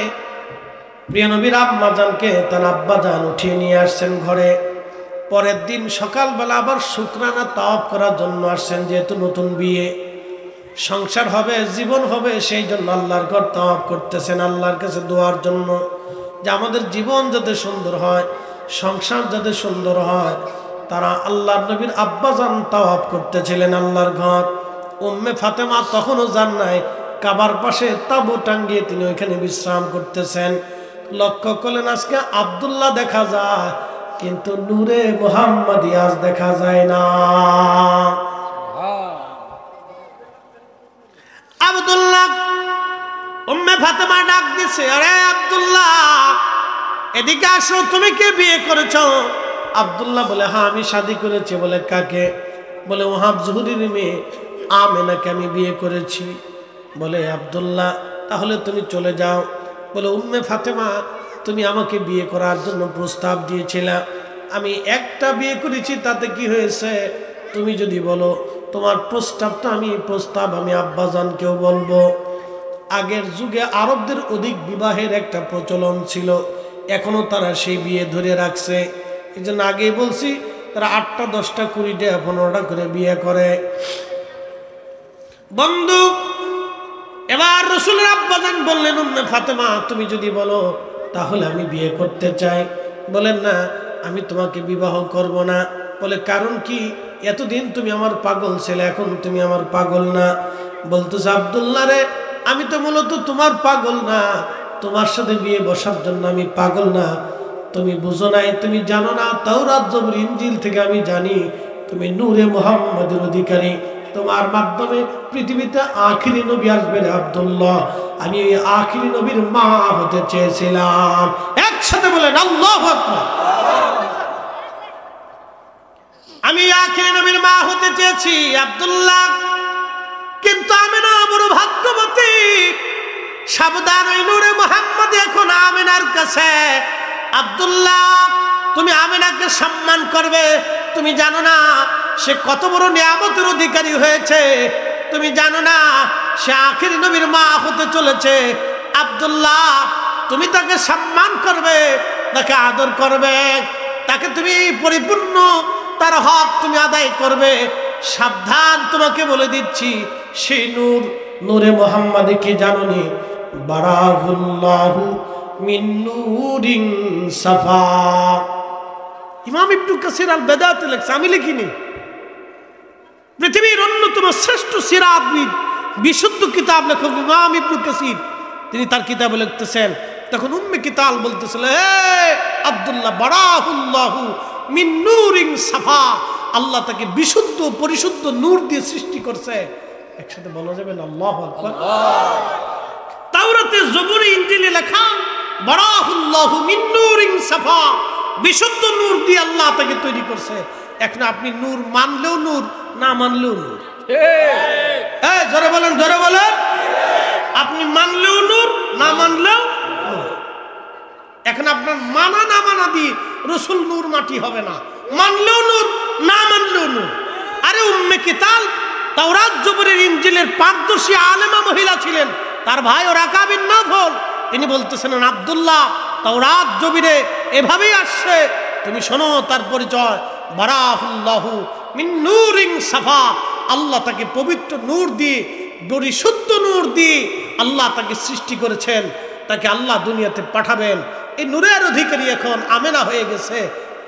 প্রিয় নবীর আম্মাজানকে তার আব্বাজান উঠিয়ে নিয়ে আসছেন ঘরে। পরের দিন সকালবেলা আবার শুকরানা তাওয়াফ করার জন্য আসছেন, যেহেতু নতুন বিয়ে, সংসার হবে, জীবন হবে, সেই জন্য আল্লাহর ঘর তাওয়াফ করতেছেন, আল্লাহর কাছে দোয়ার জন্য যে আমাদের জীবন যাতে সুন্দর হয়, সংসার যাতে সুন্দর হয়। তারা আল্লাহর নবীর আব্বাজান তাওয়াফ করতেছিলেন আল্লাহর ঘর। উম্মে ফাতেমা তখনও যান নাই, কাবার পাশে তাঁবু টাঙ্গিয়ে তিনি ওইখানে বিশ্রাম করতেছেন। লক্ষ্য করলেন আজকে আব্দুল্লাহ দেখা যায়, কিন্তু নূরে মুহাম্মাদি আজ দেখা যায় না। আব্দুল্লাহ, উম্মে ফাতেমা ডাক দিছে, আরে আব্দুল্লাহ এদিকে আসো, তুমি কে বিয়ে করেছো? আব্দুল্লাহ বলে, হ্যাঁ আমি শাদী করেছি। বলে কাকে? বলে ওয়াহাব জুহুরির মেয়ে আমেনাকে আমি বিয়ে করেছি। বলে আব্দুল্লাহ তাহলে তুমি চলে যাও। বলে উম্মে ফাতেমা তুমি আমাকে বিয়ে করার জন্য প্রস্তাব দিয়েছিলা, আমি একটা বিয়ে করেছি, তাতে কি হয়েছে? তুমি যদি বলো তোমার প্রস্তাবটা আমি আব্বাজানকেও বলবো। আগের যুগে আরবদের অধিক বিবাহের একটা প্রচলন ছিল, এখনো তারা সেই বিয়ে ধরে রাখছে। এই জন্য আগেই বলছি তারা 8টা 10টা 20টা 15টা করে বিয়ে করে। বন্ধু, এবার রাসূলের আব্বাজান বললেন, উম্মে ফাতেমা তুমি যদি বলো তাহলে আমি বিয়ে করতে চাই। বলেন না আমি তোমাকে বিবাহ করব না। বলে কারণ কি? এতদিন তুমি আমার পাগল ছিলে, এখন তুমি আমার পাগল না। বলতেছে আব্দুল্লাহ রে, আমি তো মূলত তোমার পাগল না, তোমার সাথে বিয়ে বসার জন্য আমি পাগল না। তুমি বুঝো নাই, তুমি জানো না, তাওরাত জবুর ইনজিল থেকে আমি জানি তুমি নূরে মুহাম্মদের অধিকারী। তোমার মাধ্যমে পৃথিবীতে আখিরি নবী আসবেন আব্দুল্লাহ। আমি এই আখিরি নবীর মা হতে চেয়েছিলাম। একসাথে বলেন আল্লাহু আকবার। আমি আখিরি নবীর মা হতে চেয়েছি আব্দুল্লাহ, কিন্তু আমিনা বড় ভাগ্যবতী। সাবধান, ওই নূরে মুহাম্মদ এখন আমিনার কাছে। আব্দুল্লাহ তুমি আমিনাকে সম্মান করবে। তুমি জানো না সে কত বড় নিয়ামতের অধিকারী হয়েছে। তুমি জানো না সে আখিরি নবীর মা হতে চলেছে। আব্দুল্লাহ তুমি তাকে সম্মান করবে, তাকে আদর করবে, তাকে তুমি পরিপূর্ণ তার হক তুমি আদায় করবে। সাবধান, তোমাকে বলে দিচ্ছি সেই নূরে মুহাম্মদে কি জানোনি? বারাহুল্লাহু মিন নূরিন সাফা। ইমাম ইবনে কাসির আল বেদাতে লেখছে, আমি লিখিনি। পৃথিবীর অন্যতম শ্রেষ্ঠ সিরাতবিদ, বিশুদ্ধ কিতাব লেখক ইমাম ইবনে কাসির, তিনি তার কিতাবে লিখতেছেন। তখন উম্মে কিতাল বলতেছিল, হে আব্দুল্লাহ, বারাহুল্লাহু মিন নূরিন সাফা, আল্লাহ তাকে বিশুদ্ধ পরিশুদ্ধ নূর দিয়ে সৃষ্টি করছে। একসাথে বলা যাবে না আল্লাহু আকবার। তাওরাতে জবুরে ইনজিলে লেখা বারাহুল্লাহু মিন নূরিন সাফা, বিশুদ্ধ নূর দিয়ে আল্লাহ তাকে তৈরি করছে। এখন আপনি নূর মানলেও নূর, না মানলেও নূর। জোরে বলেন, জোরে বলেন। আপনি মানলেও নূর, না মানলেও নূর। এখন আপনার মানা না মানা দিয়ে রাসূল নূর মাটি হবে না। মানলেও নূর, না মানলেও নূর। আরে উম্মে কিতাল তাওরাত জবুরের ইনজিলের পারদর্শী আলেমা মহিলা ছিলেন। তার ভাই ওরাকা বিন নফল, তিনি বলতেছেন, আব্দুল্লাহ তাওরাত জবুরে এভাবেই আসছে, তুমি শোনো তার পরিচয়। বারাহুল্লাহু মিন নূরিন সাফা, আল্লাহ তাকে পবিত্র নূর দিয়ে, পরিশুদ্ধ নূর দিয়ে আল্লাহ তাকে সৃষ্টি করেছেন। তাকে আল্লাহ দুনিয়াতে পাঠাবেন। এই নূরের অধিকারী এখন আমেনা হয়ে গেছে।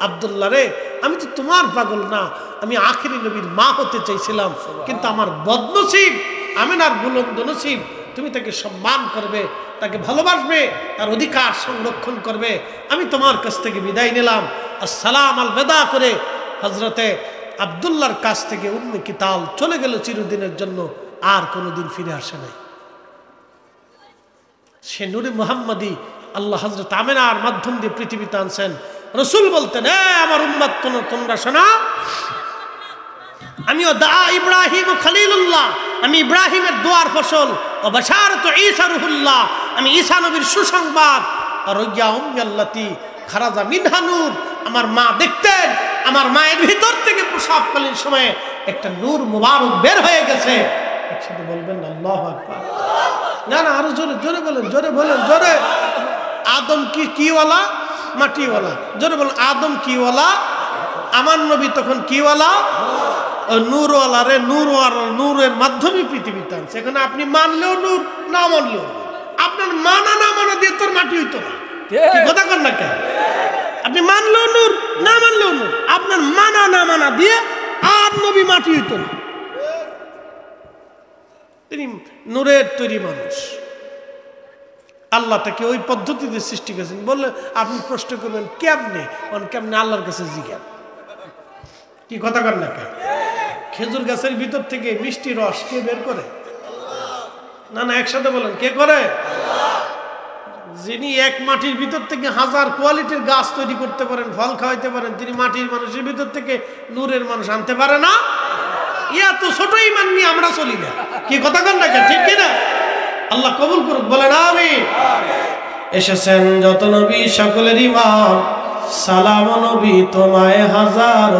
আব্দুল্লাহ রে, আমি তো তোমার পাগল না, আমি আখিরি নবীর মা হতে চাইছিলাম, কিন্তু আমার বদনসিব, আমেনার বুলন্দ নসিব। তুমি তাকে সম্মান করবে, তাকে ভালোবাসবে, তার অধিকার সংরক্ষণ করবে। আমি তোমার কাছ থেকে বিদায় নিলাম। আসসালাম আল বেদা করে হযরতে আব্দুল্লাহর কাছ থেকে উম্মে কিতাল চলে গেল চিরদিনের জন্য, আর কোনোদিন ফিরে আসে নাই। সে নূরে মুহাম্মদী আল্লাহ হযরত আমিনার মাধ্যম দিয়ে পৃথিবীতে আনছেন। রাসূল বলতেন, আমার উম্মত তোমরা শোনো, আমিও দা ইব্রাহিম খলিলুল্লাহ, আমি ইব্রাহিমের দোয়ার ফসল। ও বাশারাতু ঈসা রুহুল্লাহ, আমি ঈসা নবীর সুসংবাদ। আর রুইয়া উম্মি আল্লাতি খারাজা মিনহা নূর, আমার মা দেখতেন আমার মায়ের ভিতর থেকে প্রসবকালীন সময়ে একটা নূর মুবারক বের হয়ে গেছে। একসাথে বলবেন আল্লাহু আকবার। না না, আরো জোরে জোরে বলেন, জোরে বলেন, জোরে। আদম কিওয়ালা? মাটিওয়ালা। জোরে বলেন, আদম কিওয়ালা? আমার নবী তখন কিওয়ালা? নূরওয়ালা রে, নূরওয়ালা, নূরের মাধ্যমে পৃথিবীতে আনছে। এখানে আপনি মানলেও নূর, না মানলেও নূর। আপনার মানা না মানা দিয়ে তোর মাটি হইতো না। কথা কর না কেন? আপনি মানলেও নূর, না মানলেও নূর। আপনার মানা না মানা দিয়ে আর নবী মাটি হইতো না। তিনি নূরের তৈরি মানুষ। আল্লাহ তাকে ওই পদ্ধতিতে সৃষ্টি করেছেন। বললে আপনি প্রশ্ন করবেন কেমনে? কেমনে? আল্লাহর কাছে জিজ্ঞান। কি কথা কর না কেন? খেজুর গাছের ভিতর থেকে মিষ্টি রস কে বের করে? না না, একসাথে বলেন, কে করে? যিনি এক মাটির ভিতর থেকে হাজার কোয়ালিটির গাছ তৈরি করতে পারেন, ফল খাওয়াইতে পারেন, তিনি মাটির মানুষের ভিতর থেকে নূরের মানুষ আনতে পারে না? ইয়া তো ছোটই মাননি আমরা চলি না। কি কথা কর না কেন? ঠিক কিনা? আল্লাহ কবুল করুক, বলেন আমিন। এসেছেন যত নবী সকলের ইমাম, সালাম নবী তোমায় হাজার।